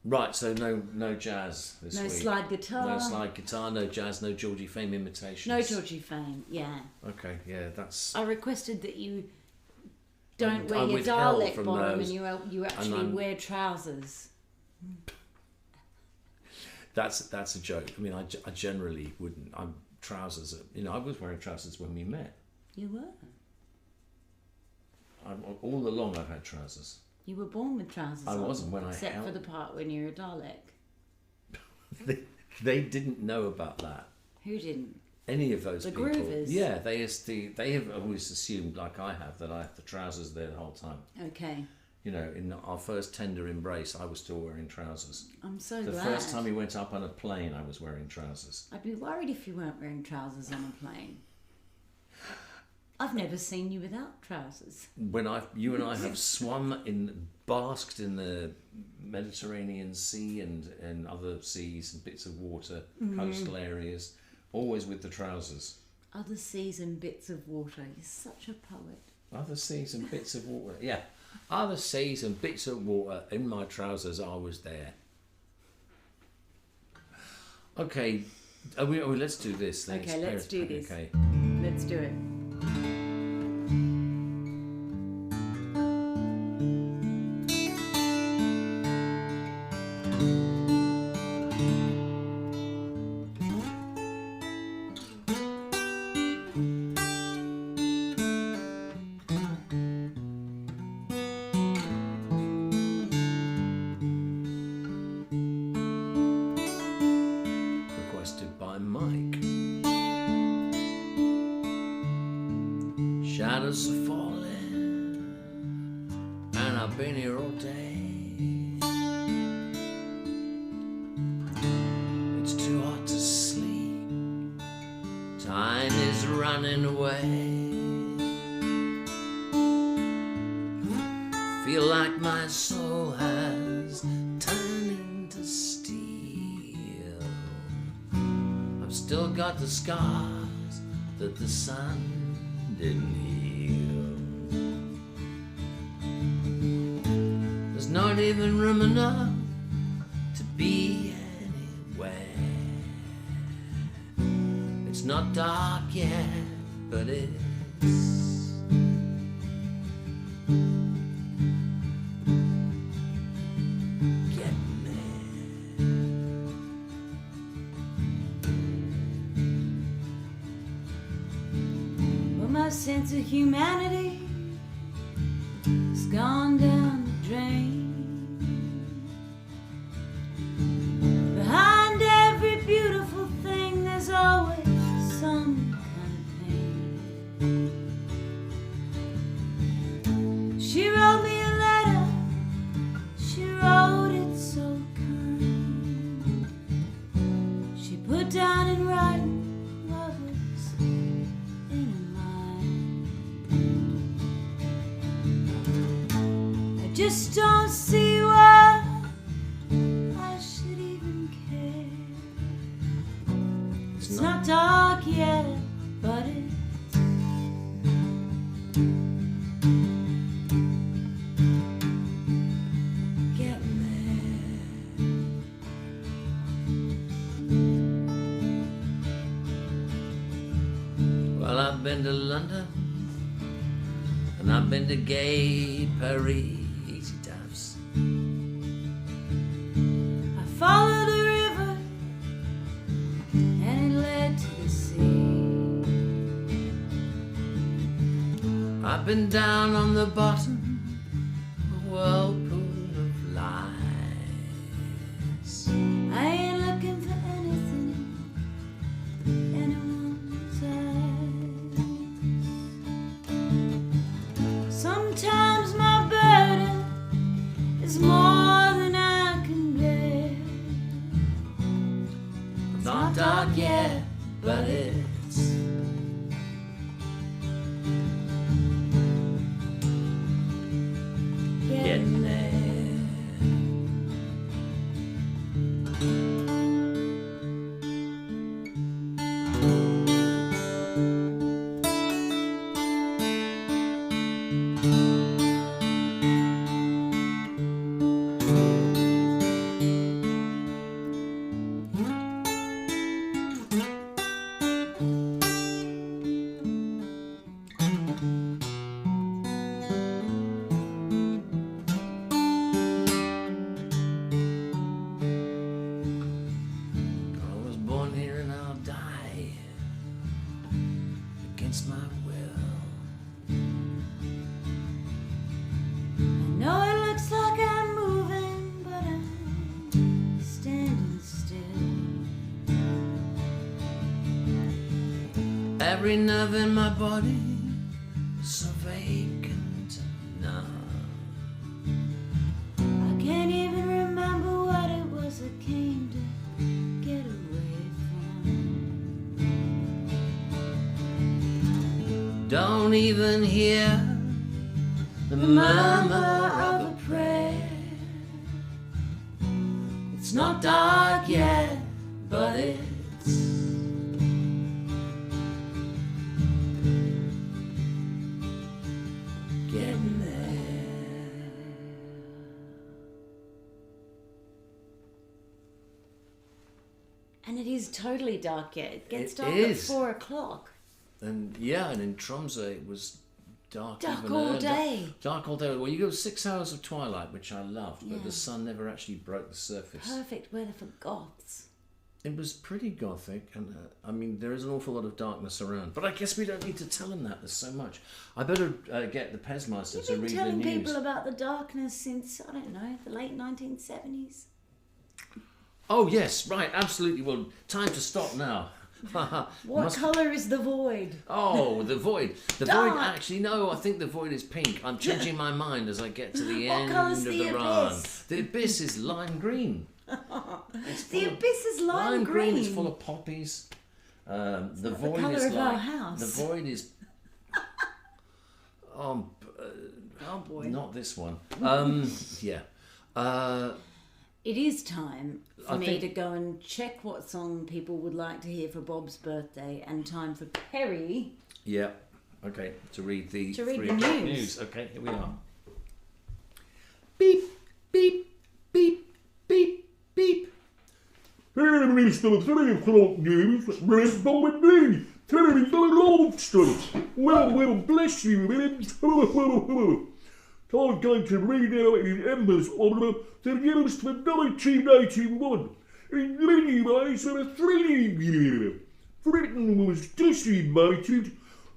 Right, so no jazz this week. No slide guitar. No slide guitar, no jazz, no Georgie Fame imitations. No Georgie Fame, yeah. Okay, yeah, that's... I requested that you don't wear I your withheld Dalek from bottom those, and you actually wear trousers. That's a joke. I mean, I generally wouldn't. Trousers, I was wearing trousers when we met. You were. All along I've had trousers. You were born with trousers I on, wasn't when except I for the part when you're a Dalek. They didn't know about that. Who didn't? Any of those people. The Groovers? Yeah, they have always assumed, like I have, that I have the trousers there the whole time. Okay. In our first tender embrace, I was still wearing trousers. I'm so glad. The first time we went up on a plane, I was wearing trousers. I'd be worried if you weren't wearing trousers on a plane. I've never seen you without trousers. When you and I have basked in the Mediterranean Sea and other seas and bits of water, coastal areas, always with the trousers. Other seas and bits of water. You're such a poet. Other seas and bits of water. Yeah. Other seas and bits of water in my trousers. I was there. Okay. Let's do this. Okay, let's do this. Okay. Let's do it. Shadows are falling, and I've been here all day. It's too hot to sleep, time is running away. Feel like my soul has turned into steel. I've still got the scars that the sun didn't heal. There's not even room enough to be anywhere. It's not dark yet, but it's getting there. Well, my sense of humanity has gone down the drain. Behind every beautiful thing, there's always some kind of pain. She wrote me a letter, she wrote it so kind. She put down in writing what was in her mind. I just don't see why I should even care. It's not dark yet, but it's getting there. Well, I've been to London, and I've been to gay Paris, easy taps. I followed the river and it led to the sea. I've been down on the bottom of a whirlpool of lies. I ain't looking for anything in anyone's eyes. Sometimes my burden is more than I can bear. It's not dark yet, but it's Getting getting there. Every nerve in my body is so vacant now. I can't even remember what it was I came to get away from. Don't even hear the murmur of a prayer. It's not dark yet, but it's getting there. And it is totally dark yet. It gets It dark is. at 4 o'clock. And yeah, and in Tromsø it was dark even all earlier. day. Dark all day. Well, you got 6 hours of twilight, which I loved, but Yeah. the sun never actually broke the surface. Perfect weather for goths. It was pretty gothic, and I mean, there is an awful lot of darkness around. But I guess we don't need to tell them that. There's so much. I better get the Pesmeister You've to been read the telling news. people about the darkness since, I don't know, the late 1970s. Oh yes, right, absolutely. Well, time to stop now. What colour is the void? Oh, the void. The Dark. void. Actually, no. I think the void is pink. I'm changing my mind as I get to the What end colour's of the the run. abyss? The abyss is lime green. The abyss is lime green. It's full of poppies. The void colour is of our like house. the void is. Oh boy. Not this one. Yeah. It is time for I me think- to go and check what song people would like to hear for Bob's birthday, and time for Perry. Yeah. Okay. To read the the news. Okay. Here we are. Beep beep beep beep beep. Mr. 3 o'clock news, Brenda with me. Well, bless you. I'm going to read out in Ember's honour the news for 1981. In many ways, a thrilling year. Britain was decimated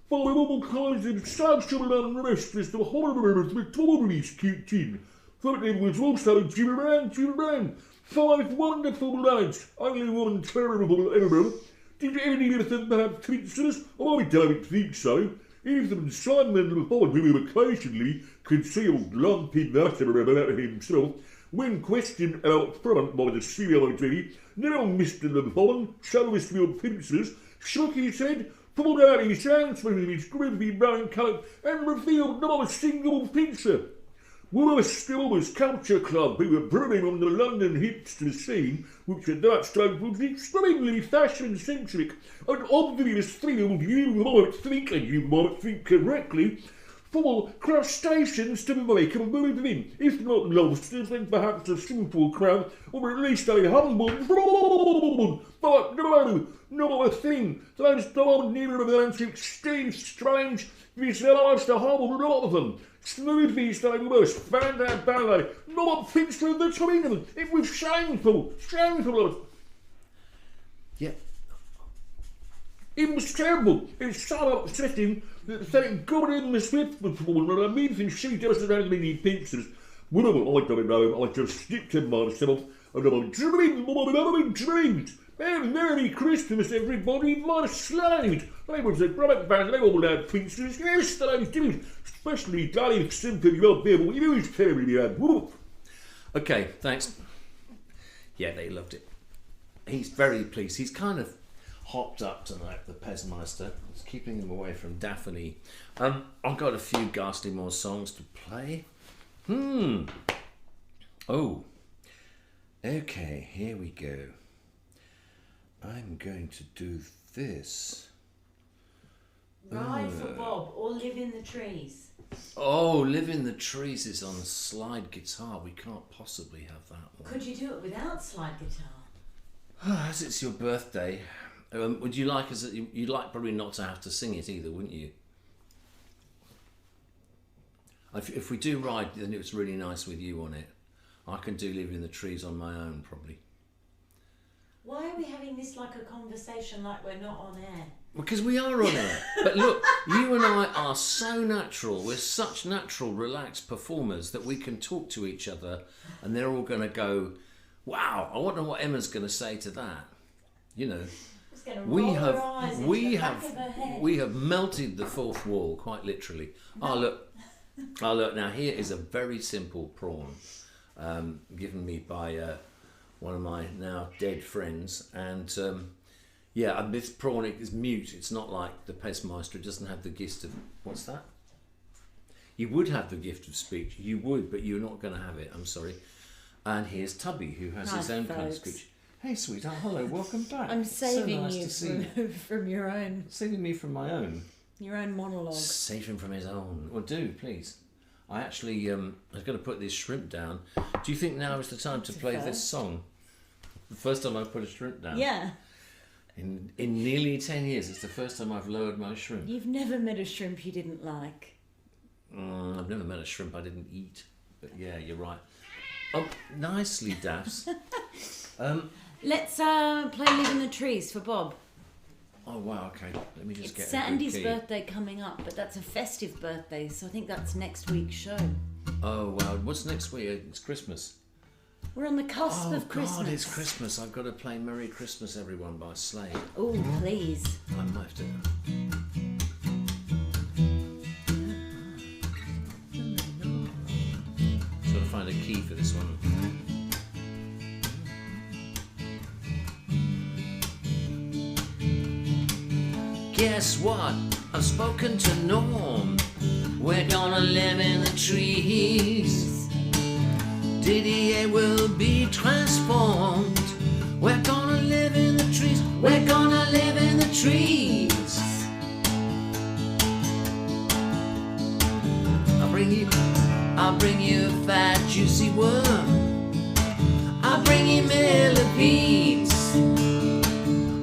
by all kinds of social unrest as the horror of the Tories kicked in. But there was also Duran, 5 wonderful lads, only one terrible error. Did any of them have pizzas? I don't think so. Even Simon the Bond, who occasionally concealed lumpy matter about himself, when questioned out front by the CID, now Mr. Le Bon, show us your pizzas, shook his head, pulled out his hands from his grizzly brown coat, and revealed not a single pizza. Worse still was Culture Club, who were brewing on the London hipster scene, which at that stage was extremely fashion-centric, and obviously you might think correctly, for crustaceans to make a living, if not lobsters, then perhaps a simple crab, or at least a humble but no, not a thing. Those darn neuromantic Steve Strange visualised a whole lot of them. Smoothies they were, found that ballet, not a picture of the twin of them. It was shameful. Yeah. It was terrible. It's so upsetting that thank God in the Swift before, and I mean if she doesn't have any pictures. Well, I don't know, I just stick to myself, and I'm dreamed. Merry Christmas, everybody, my slide. They was a great band, they all had pictures, yes, they did, especially Dave Simpson, your people, you was terribly bad. Okay. Thanks. Yeah, they loved it. He's very pleased. He's kind of hopped up tonight, the Pesmeister. It's keeping him away from Daphne. I've got a few ghastly more songs to play. Oh. Okay, here we go. I'm going to do this. Ride for Bob or Live in the Trees. Oh, Live in the Trees is on slide guitar. We can't possibly have that one. Could you do it without slide guitar? As it's your birthday, would you like us? You'd like probably not to have to sing it either, wouldn't you? If we do Ride, then it's really nice with you on it. I can do Live in the Trees on my own, probably. Why are we having this like a conversation like we're not on air? Because we are on air. But look, you and I are so natural. We're such natural, relaxed performers that we can talk to each other and they're all going to go, wow, I wonder what Emma's going to say to that. You know, Just gonna We roll have her eyes into we the have back of her head. we have melted the fourth wall quite literally. Oh look, oh look. Now here is a very simple prawn, given me by one of my now dead friends, and yeah, and this prawn is mute. It's not like the Pestmeister. It doesn't have the gift of what's that? You would have the gift of speech. You would, but you're not going to have it. I'm sorry. And here's Tubby, who has his Hi, own kind of folks. speech. Hey, sweetheart. Hello. Welcome back. I'm saving so nice you to see you. from your own Saving me from my own. monologue. Save him from his own. Well, do please. I actually I was going to put this shrimp down. Do you think now is the time to play this song? The first time I've put a shrimp down. Yeah. In nearly 10 years, it's the first time I've lowered my shrimp. You've never met a shrimp you didn't like. I've never met a shrimp I didn't eat. But yeah, you're right. Oh, nicely, Daphs. Let's play Live in the Trees for Bob. Oh wow, okay. Let me just It's get a Sandy's good key. birthday coming up, but that's a festive birthday, so I think that's next week's show. Oh wow, what's next week? It's Christmas. We're on the cusp Oh of Christmas. God, it's Christmas. I've got to play Merry Christmas Everyone by Sledge. Oh, please. I might have to. Just got to find a key for this one. Guess what? I've spoken to Norm. We're gonna live in the trees. Didier will be transformed. We're gonna live in the trees. We're gonna live in the trees. I'll bring you a fat, juicy worm. I'll bring you millipedes.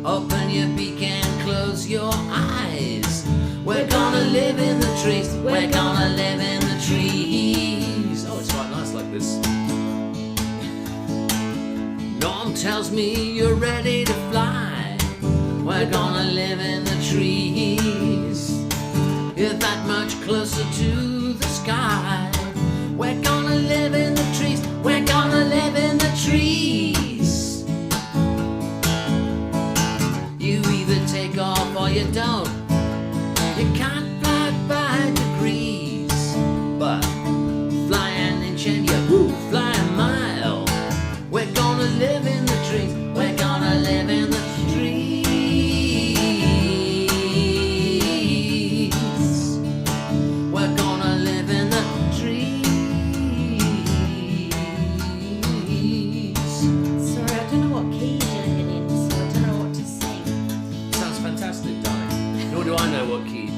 Open your beak and close your eyes. We're gonna live in the trees. We're gonna live in the trees. Oh, it's quite nice like this. Norm tells me you're ready to fly. We're gonna live in the trees. You're that much closer to the sky. We're gonna live in the trees. We're gonna live in the trees. You either take off or you don't. You can't fly by degrees, but fly an inch and you fly a mile. We're gonna live in the trees. We're gonna live in the trees. We're gonna live in the trees. Sorry, I don't know what key you're doing it in, so I don't know what to sing. Sounds fantastic, darling. Nor do I know what key.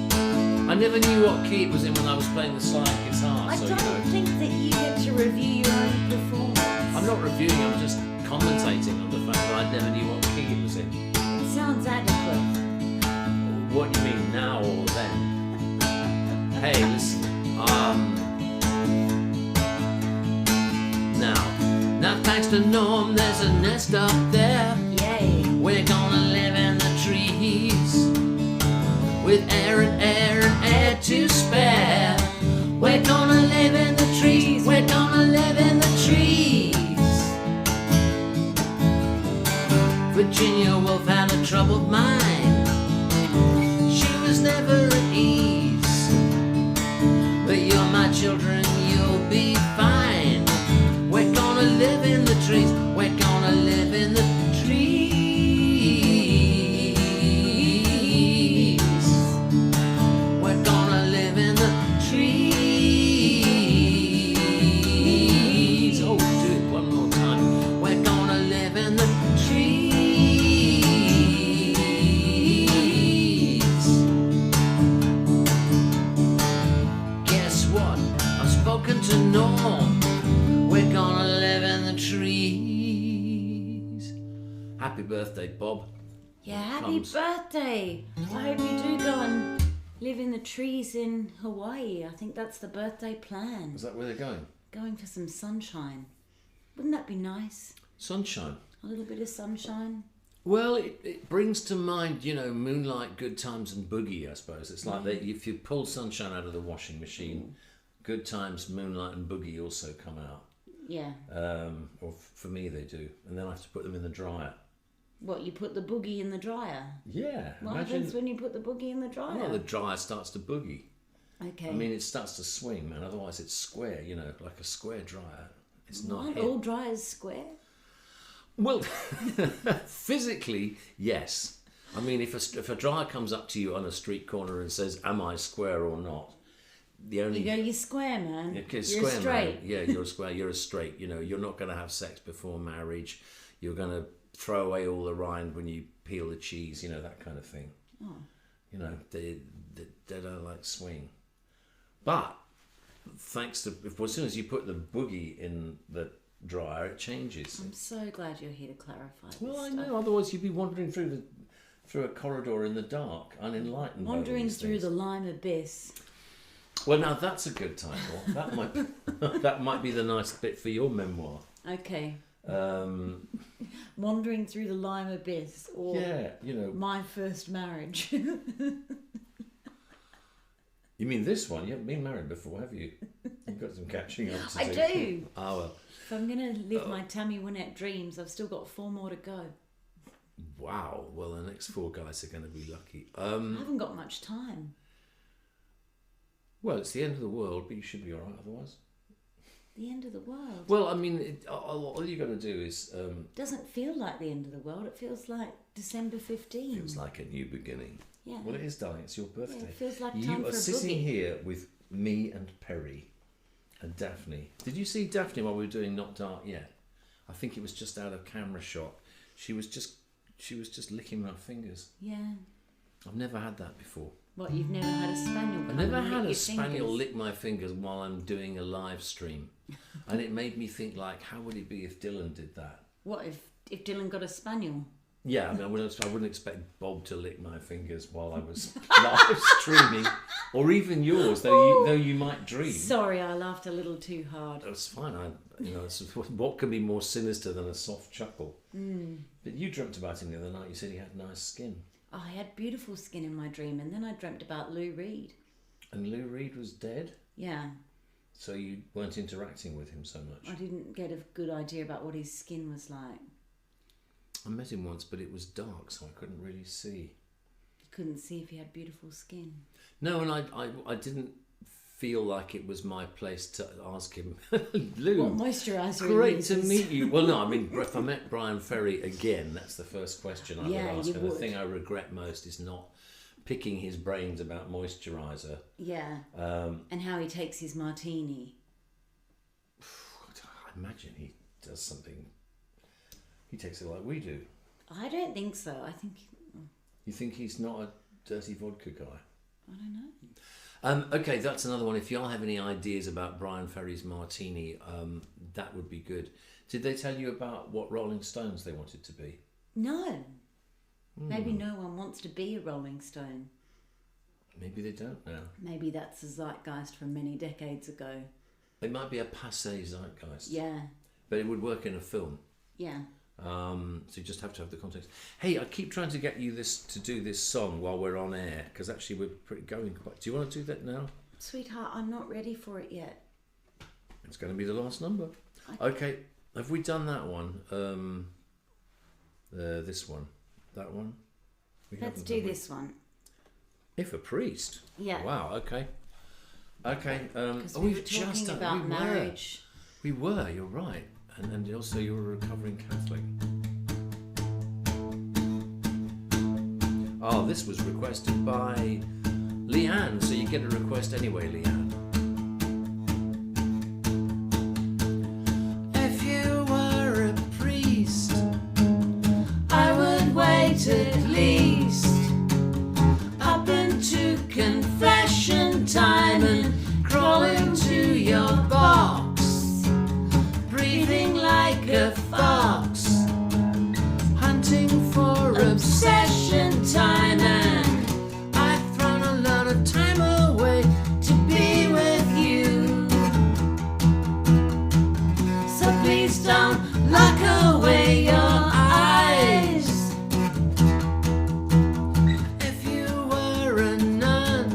I never knew what key it was in when I was playing the slide guitar. I so, don't you know, think that you get to review your own performance. I'm not reviewing. I'm just commentating on the fact that I never knew what key it was in. It sounds adequate. What do you mean, now or then? Hey, listen. Now thanks to Norm, there's a nest up there. Yay. We're gonna live in the trees, with air and air and air to spare. We're gonna live in the trees. We're gonna live in the trees. Virginia Woolf had a troubled mind. She was never at ease. But you're my children, you'll be fine. We're gonna live in the trees. We're gonna live in the trees. We're gonna live in the trees. Oh, do it one more time. We're gonna live in the trees. Guess what? I've spoken to Norm. We're gonna live in the trees. Happy birthday, Bob. Yeah, happy Comes. birthday. I hope you do go and live in the trees in Hawaii. I think that's the birthday plan. Is that where they're going? Going for some sunshine. Wouldn't that be nice? Sunshine. A little bit of sunshine. Well, it brings to mind, you know, Moonlight, Good Times and Boogie, I suppose. It's like that if you pull Sunshine out of the washing machine, Good Times, Moonlight and Boogie also come out. Yeah. Or for me they do. And then I have to put them in the dryer. What, you put the boogie in the dryer? Yeah. What happens when you put the boogie in the dryer? Well, the dryer starts to boogie. Okay. I mean, it starts to swing, man. Otherwise, it's square. You know, like a square dryer. It's not. Aren't all dryers square? Well, physically, yes. I mean, if a dryer comes up to you on a street corner and says, "Am I square or not?" The only You go, you're square, man. Okay, You're square, straight. man. Yeah, you're a square. You're a straight. You know, you're not going to have sex before marriage. You're going to throw away all the rind when you peel the cheese. You know, that kind of thing. Oh. You know, they don't like swing. But thanks to as soon as you put the boogie in the dryer, it changes. I'm so glad you're here to clarify this Well, I stuff. know. Otherwise, you'd be wandering through a corridor in the dark, unenlightened. by all Wandering these through things. the lime abyss. Well, now that's a good title. That might that might be the nice bit for your memoir. Okay. Um, Wandering through the lime abyss, or yeah, you know. my first marriage. You mean this one? You haven't been married before, have you? You've got some catching up to do. I do. Oh, well. If I'm going to live my Tammy Wynette dreams, I've still got 4 more to go. Wow. Well, the next 4 guys are going to be lucky. I haven't got much time. Well, it's the end of the world, but you should be all right otherwise. The end of the world. Well, I mean, all you got to do is... Doesn't feel like the end of the world. It feels like December 15. feels like a new beginning. Yeah. Well, it is, darling. It's your birthday. Yeah, it feels like time you for are a sitting boogie. here with me and Perry and Daphne. Did you see Daphne while we were doing Not Dark Yet? I think it was just out of camera shot. She was just licking my fingers. Yeah. I've never had that before. What, you've never had a spaniel? I come never and lick had a your spaniel fingers? lick my fingers while I'm doing a live stream. And it made me think, like, how would it be if Dylan did that? What, if Dylan got a spaniel? Yeah, I mean, I wouldn't expect Bob to lick my fingers while I was live streaming, or even yours, though you might dream. Sorry, I laughed a little too hard. That's fine. What can be more sinister than a soft chuckle? But you dreamt about him the other night. You said he had nice skin, I had beautiful skin in my dream, and then I dreamt about Lou Reed. and Lou Reed was dead. Yeah, So you weren't interacting with him so much. I didn't get a good idea about what his skin was like. I met him once, but it was dark, so I couldn't really see. You couldn't see if he had beautiful skin. No, and I didn't feel like it was my place to ask him, Lou. What moisturiser he Great to uses. meet you. Well, no, I mean, if I met Brian Ferry again, that's the first question I Yeah, would ask. you And the would. thing I regret most is not picking his brains about moisturiser. Yeah, and how he takes his martini. I imagine he does something. He takes it like we do. I don't think so. I think, You think he's not a dirty vodka guy? I don't know. Okay, that's another one. If y'all have any ideas about Brian Ferry's martini, that would be good. Did they tell you about what Rolling Stones they wanted to be? No. Maybe no one wants to be a Rolling Stone. Maybe they don't now. Maybe that's a zeitgeist from many decades ago. It might be a passé zeitgeist. Yeah, But it would work in a film. yeah. So you just have to have the context. Hey, I keep trying to get you to do this song while we're on air, because actually we're going quite... Do you want to do that now? Sweetheart, I'm not ready for it yet. It's going to be the last number. Okay, have we done that one? This one? That one? We Let's haven't, do have we? this one. If a priest? Yeah. Wow, okay. Okay. Because we we've were talking just done... about we marriage. We were, you're right. And also you're a recovering Catholic. Oh, this was requested by Leanne, so you get a request anyway, Leanne. If you were a priest, I would wait at least up into confession time and crawl into your box, breathing like a fox, hunting for obsession time, and I've thrown a lot of time away to be with you. So please don't lock away your eyes. If you were a nun,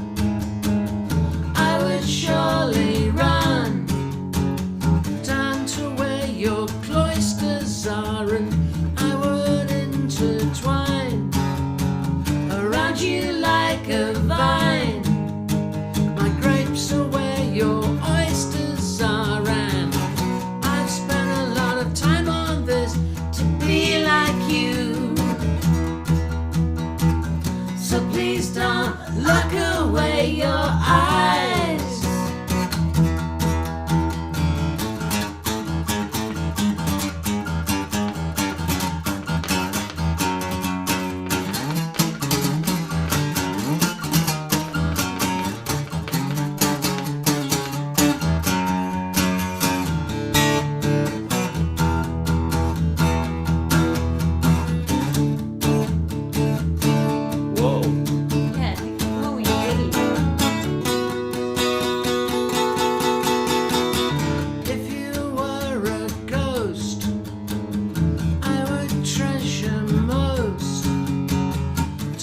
I would surely run down to where your cloisters are, and I would enter twine around you like a vine. My grapes are where your oysters are, and I've spent a lot of time on this to be like you. So please don't look away your eyes. Whoa. Yeah. Oh, yeah. If you were a ghost, I would treasure most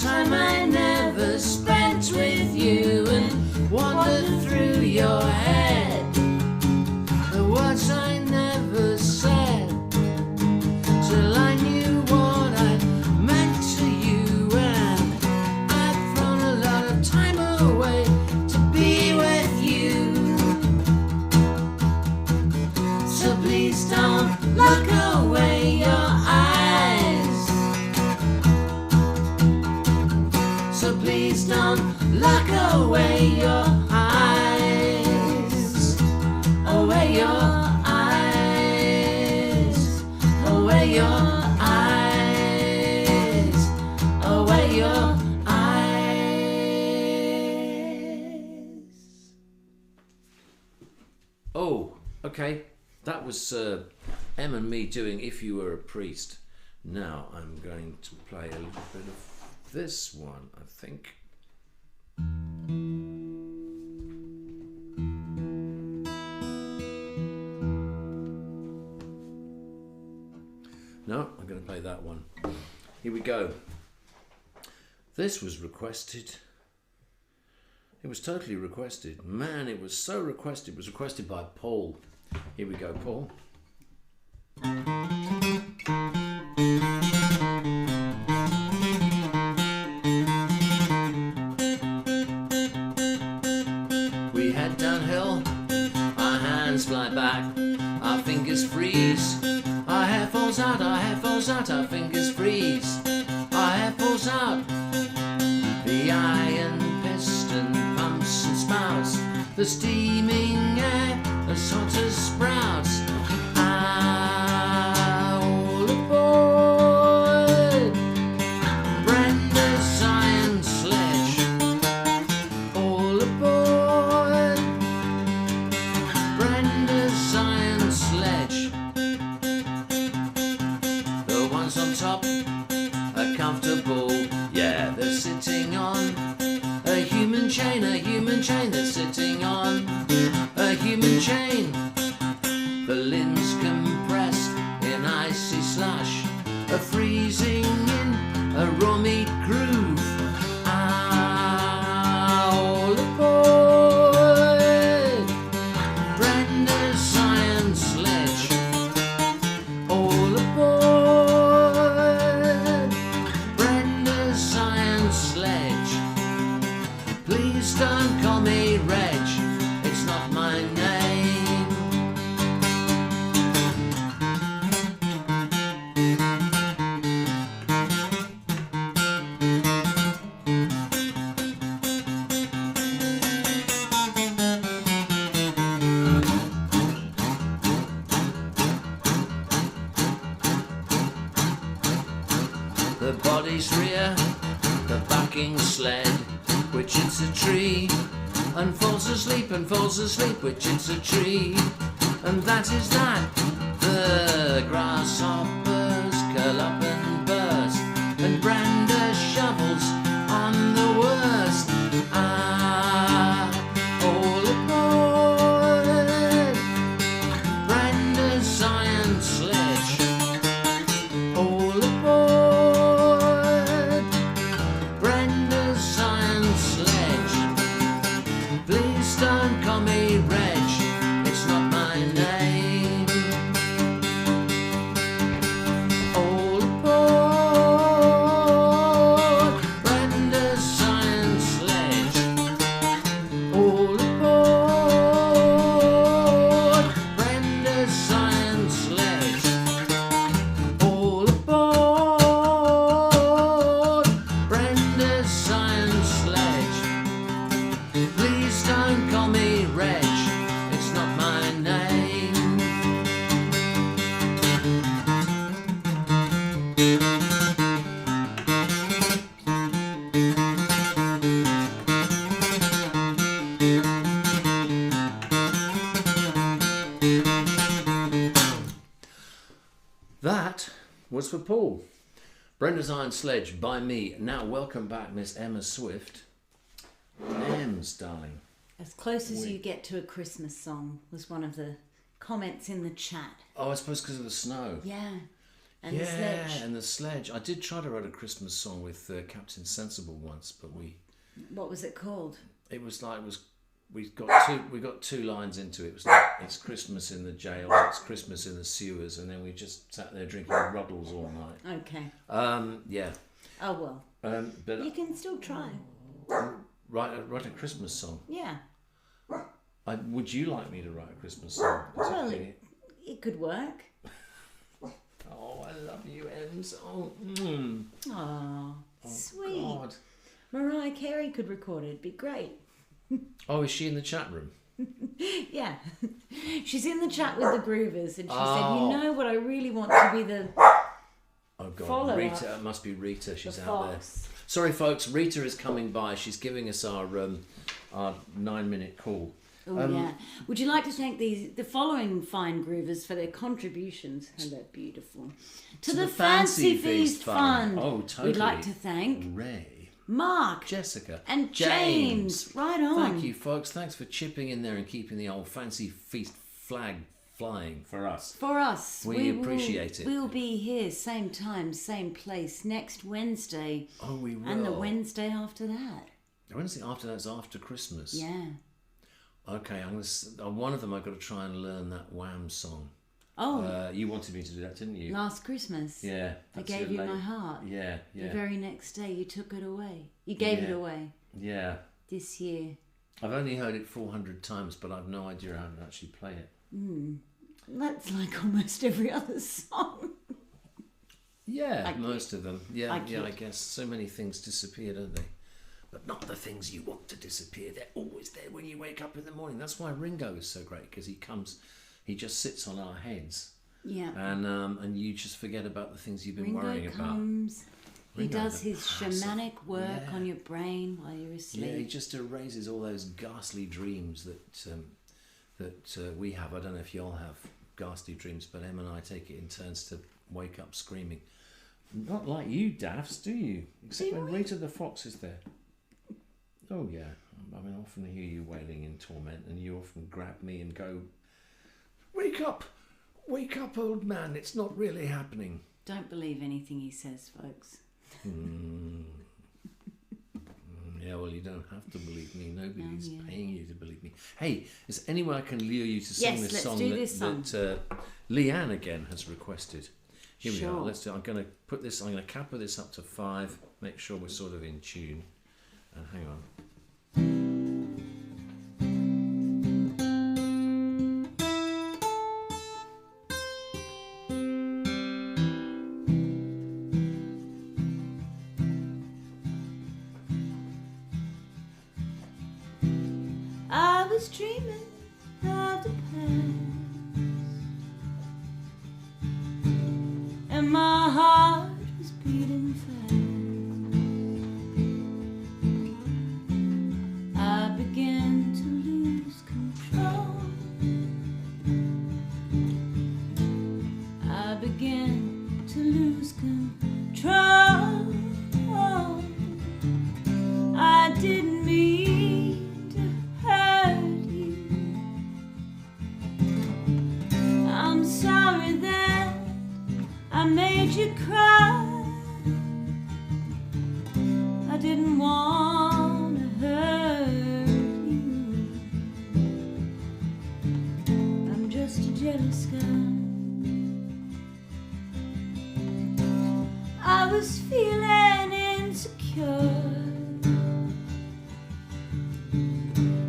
time I never spent with you, and wander through your head the words I never said, till I knew what I meant to you. And I've thrown a lot of time away to be with you. So please don't look away your eyes. So please don't look away your eyes. Away your eyes. Away your eyes. Away your eyes. Oh, okay. That was Em and me doing If You Were a Priest. Now I'm going to play a little bit of this one, I think. No, I'm going to play that one. Here we go. This was requested. It was totally requested. Man, it was so requested. It was requested by Paul. Here we go, Paul. We head downhill, our hands fly back, our fingers freeze. Our hair falls out, our hair falls out, our fingers freeze. Our hair falls out. The iron piston pumps and spouts, the steaming air as hot as sprouts. All aboard Brenda's iron sledge. All aboard Brenda's iron sledge. The ones on top are comfortable, yeah, they're sitting on a human chain, they're sitting on a human chain. The limbs compressed in icy slush, are freezing in a raw meat groove. All aboard Brenda's iron sledge. All aboard Brenda's iron sledge. Please don't call me Reg, it's not my name. The body's rear, the backing sled, which it's a tree, and falls asleep, which it's a tree, and that is that. The grasshoppers curl up and burst, and Brenda shovels on the worst. All aboard Brenda's iron sledge. All aboard Brenda's iron sledge. Please don't call me Reg, it's not my name. All aboard was for Paul. Brenda's Iron Sledge by me. Now, welcome back, Miss Emma Swift. Ems, darling. As close as you get to a Christmas song was one of the comments in the chat. Oh, I suppose because of the snow. Yeah. And the Sledge. And the Sledge. I did try to write a Christmas song with Captain Sensible once, but What was it called? it was like we got two lines into it. It was like it's Christmas in the jails, it's Christmas in the sewers, and then we just sat there drinking Ruddles all night. Okay. Yeah. Oh well. But You can still try. write a Christmas song. Yeah. Would you like me to write a Christmas song? Well, it could work. Oh, I love you, Ems. Oh, Oh, sweet. God. Mariah Carey could record it. It'd be great. Oh, is she in the chat room? Yeah. She's in the chat with the Groovers, and she said, Oh. you know what I really want to be the Oh, God. follow-up. Rita, it must be Rita. She's The out fox. there. Sorry, folks. Rita is coming by. She's giving us our 9-minute call. Oh, yeah. Would you like to thank the following fine groovers for their contributions? And they're beautiful. To the Fancy Feast Fund. Oh, totally. We'd like to thank Ray, Mark, Jessica, and James. Right on. Thank you, folks. Thanks for chipping in there and keeping the old Fancy Feast flag flying for us. For us. We appreciate it. We'll be here, same time, same place, next Wednesday. Oh, we will. And the Wednesday after that. The Wednesday after that's after Christmas. Yeah. Okay, one of them I've got to try and learn that Wham song. Oh, You wanted me to do that, didn't you? last Christmas. Yeah. I that's gave you your my late- heart. Yeah, yeah. The very next day you took it away. You gave it Yeah. away Yeah. this year. I've only heard it 400 times, but I've no idea how to actually play it. That's like almost every other song. Yeah, I most of them. Yeah, I I kid. guess so many things disappear, don't they? But not the things you want to disappear. They're always there when you wake up in the morning. That's why Ringo is so great, because he just sits on our heads, Yeah. and you just forget about the things you've been Ringo worrying about. Ringo, he does the his passive- shamanic work yeah. on your brain while you're asleep. Yeah, he just erases all those ghastly dreams that we have. I don't know if you all have ghastly dreams, but Em and I take it in turns to wake up screaming. Not like you, Daphs, do you? Except when Rita the Fox is there. Oh yeah, I mean, I often hear you wailing in torment, and you often grab me and go, wake up, old man, it's not really happening. Don't believe anything he says, folks. Yeah, well, you don't have to believe me. Nobody's yeah. paying you to believe me. Hey, is there any way I can lure you to sing Yes, this let's song do that, this song. that Leanne again has requested? Here we Sure. are. Let's do. I'm going to put this. I'm going to capo this up to 5. Make sure we're sort of in tune. And hang on. I was dreaming of the past, and my heart was beating fast. I began to lose control. I began to lose control. I didn't mean to hurt you. I'm sorry that I made you cry. I didn't want to hurt you. I'm just a jealous guy. I was feeling insecure.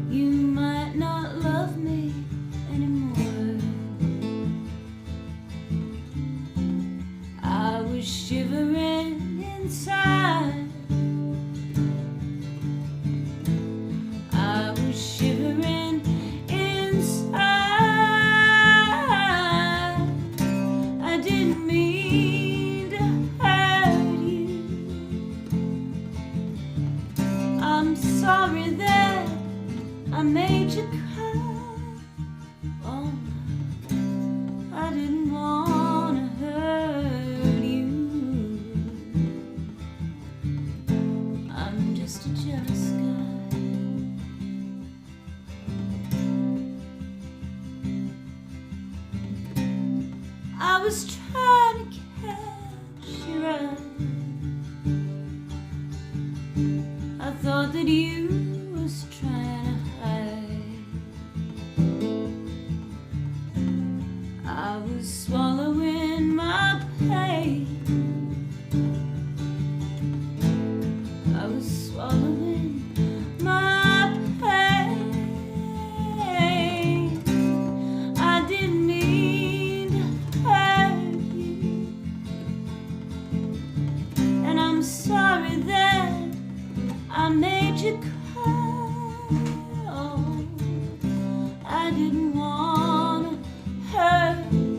You might not love me anymore. I was shivering inside. I was shivering inside. I didn't mean to hurt you. was trying to catch your eye. I thought that you was trying to hide. I was swallowing my pain. I was swallowing my pain. I didn't mean to hurt you, and I'm sorry that I made you cry. Oh, I didn't want to hurt you.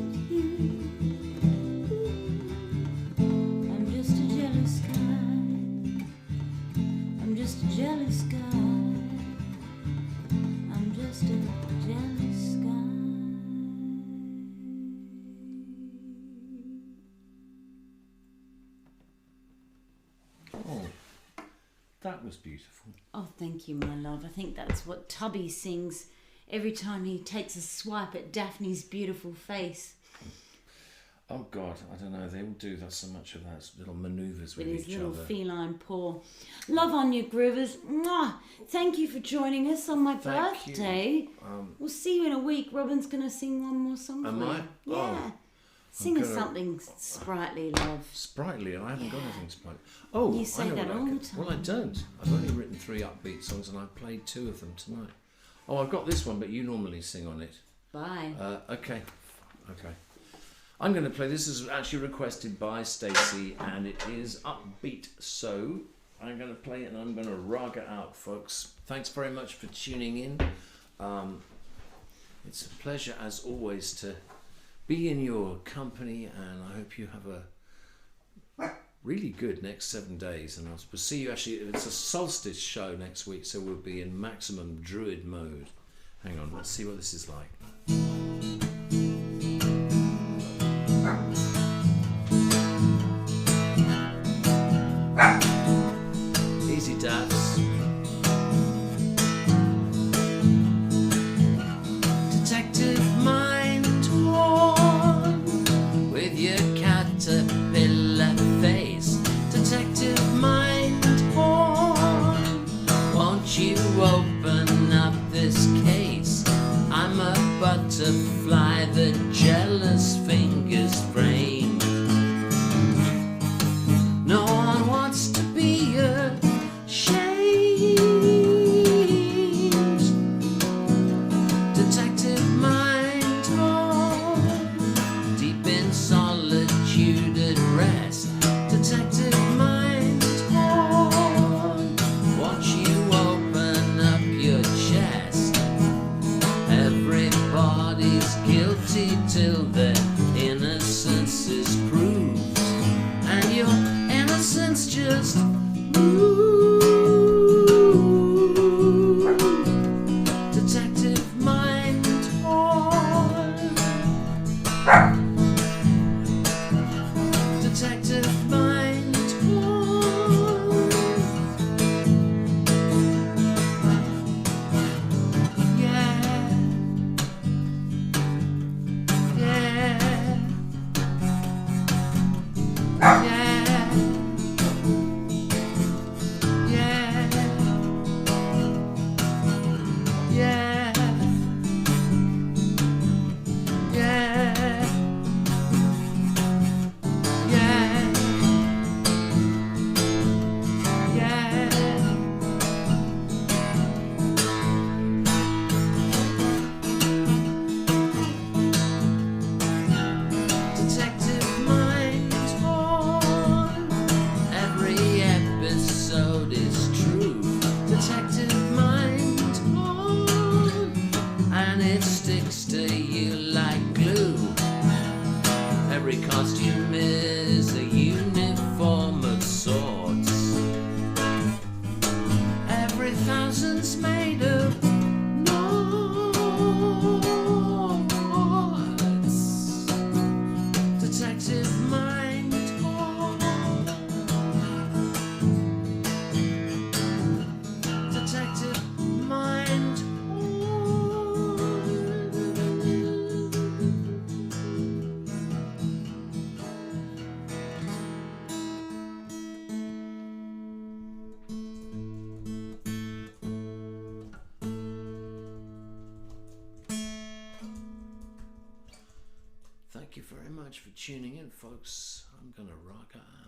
I'm just a jealous guy. I'm just a jealous guy. I'm just a jealous guy. Oh, that was beautiful. Oh, thank you, my love. I think that's what Tubby sings every time he takes a swipe at Daphne's beautiful face. Oh God, I don't know. They all do that so much of that little manoeuvres with With his each little other. feline paw. Love on you, Groovers. Mwah. Thank you for joining us on my Thank you. birthday. We'll see you in a week. Robyn's going to sing one more song Am for I? you. Oh, Yeah. Sing us gonna- something sprightly, love. Sprightly, I haven't got anything sprightly. Oh, You say I know that what I all could- the time. Well, I don't. I've only written 3 upbeat songs and I've played 2 of them tonight. Oh, I've got this one, but you normally sing on it. Bye. Okay. I'm going to play. This is actually requested by Stacey, and it is upbeat. So I'm going to play it, and I'm going to rag it out, folks. Thanks very much for tuning in. It's a pleasure, as always, to be in your company, and I hope you have a really good next 7 days. And we'll see you. Actually, it's a solstice show next week, so we'll be in maximum druid mode. Hang on, let's see what this is like. Easy Daps. Detective Mindhorn with your caterpillar face. Detective Mindhorn, won't you open up this case? I'm a butterfly, the jealous fingers frame. much for tuning in, folks. I'm going to rock out.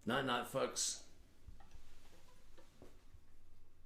Night night, folks.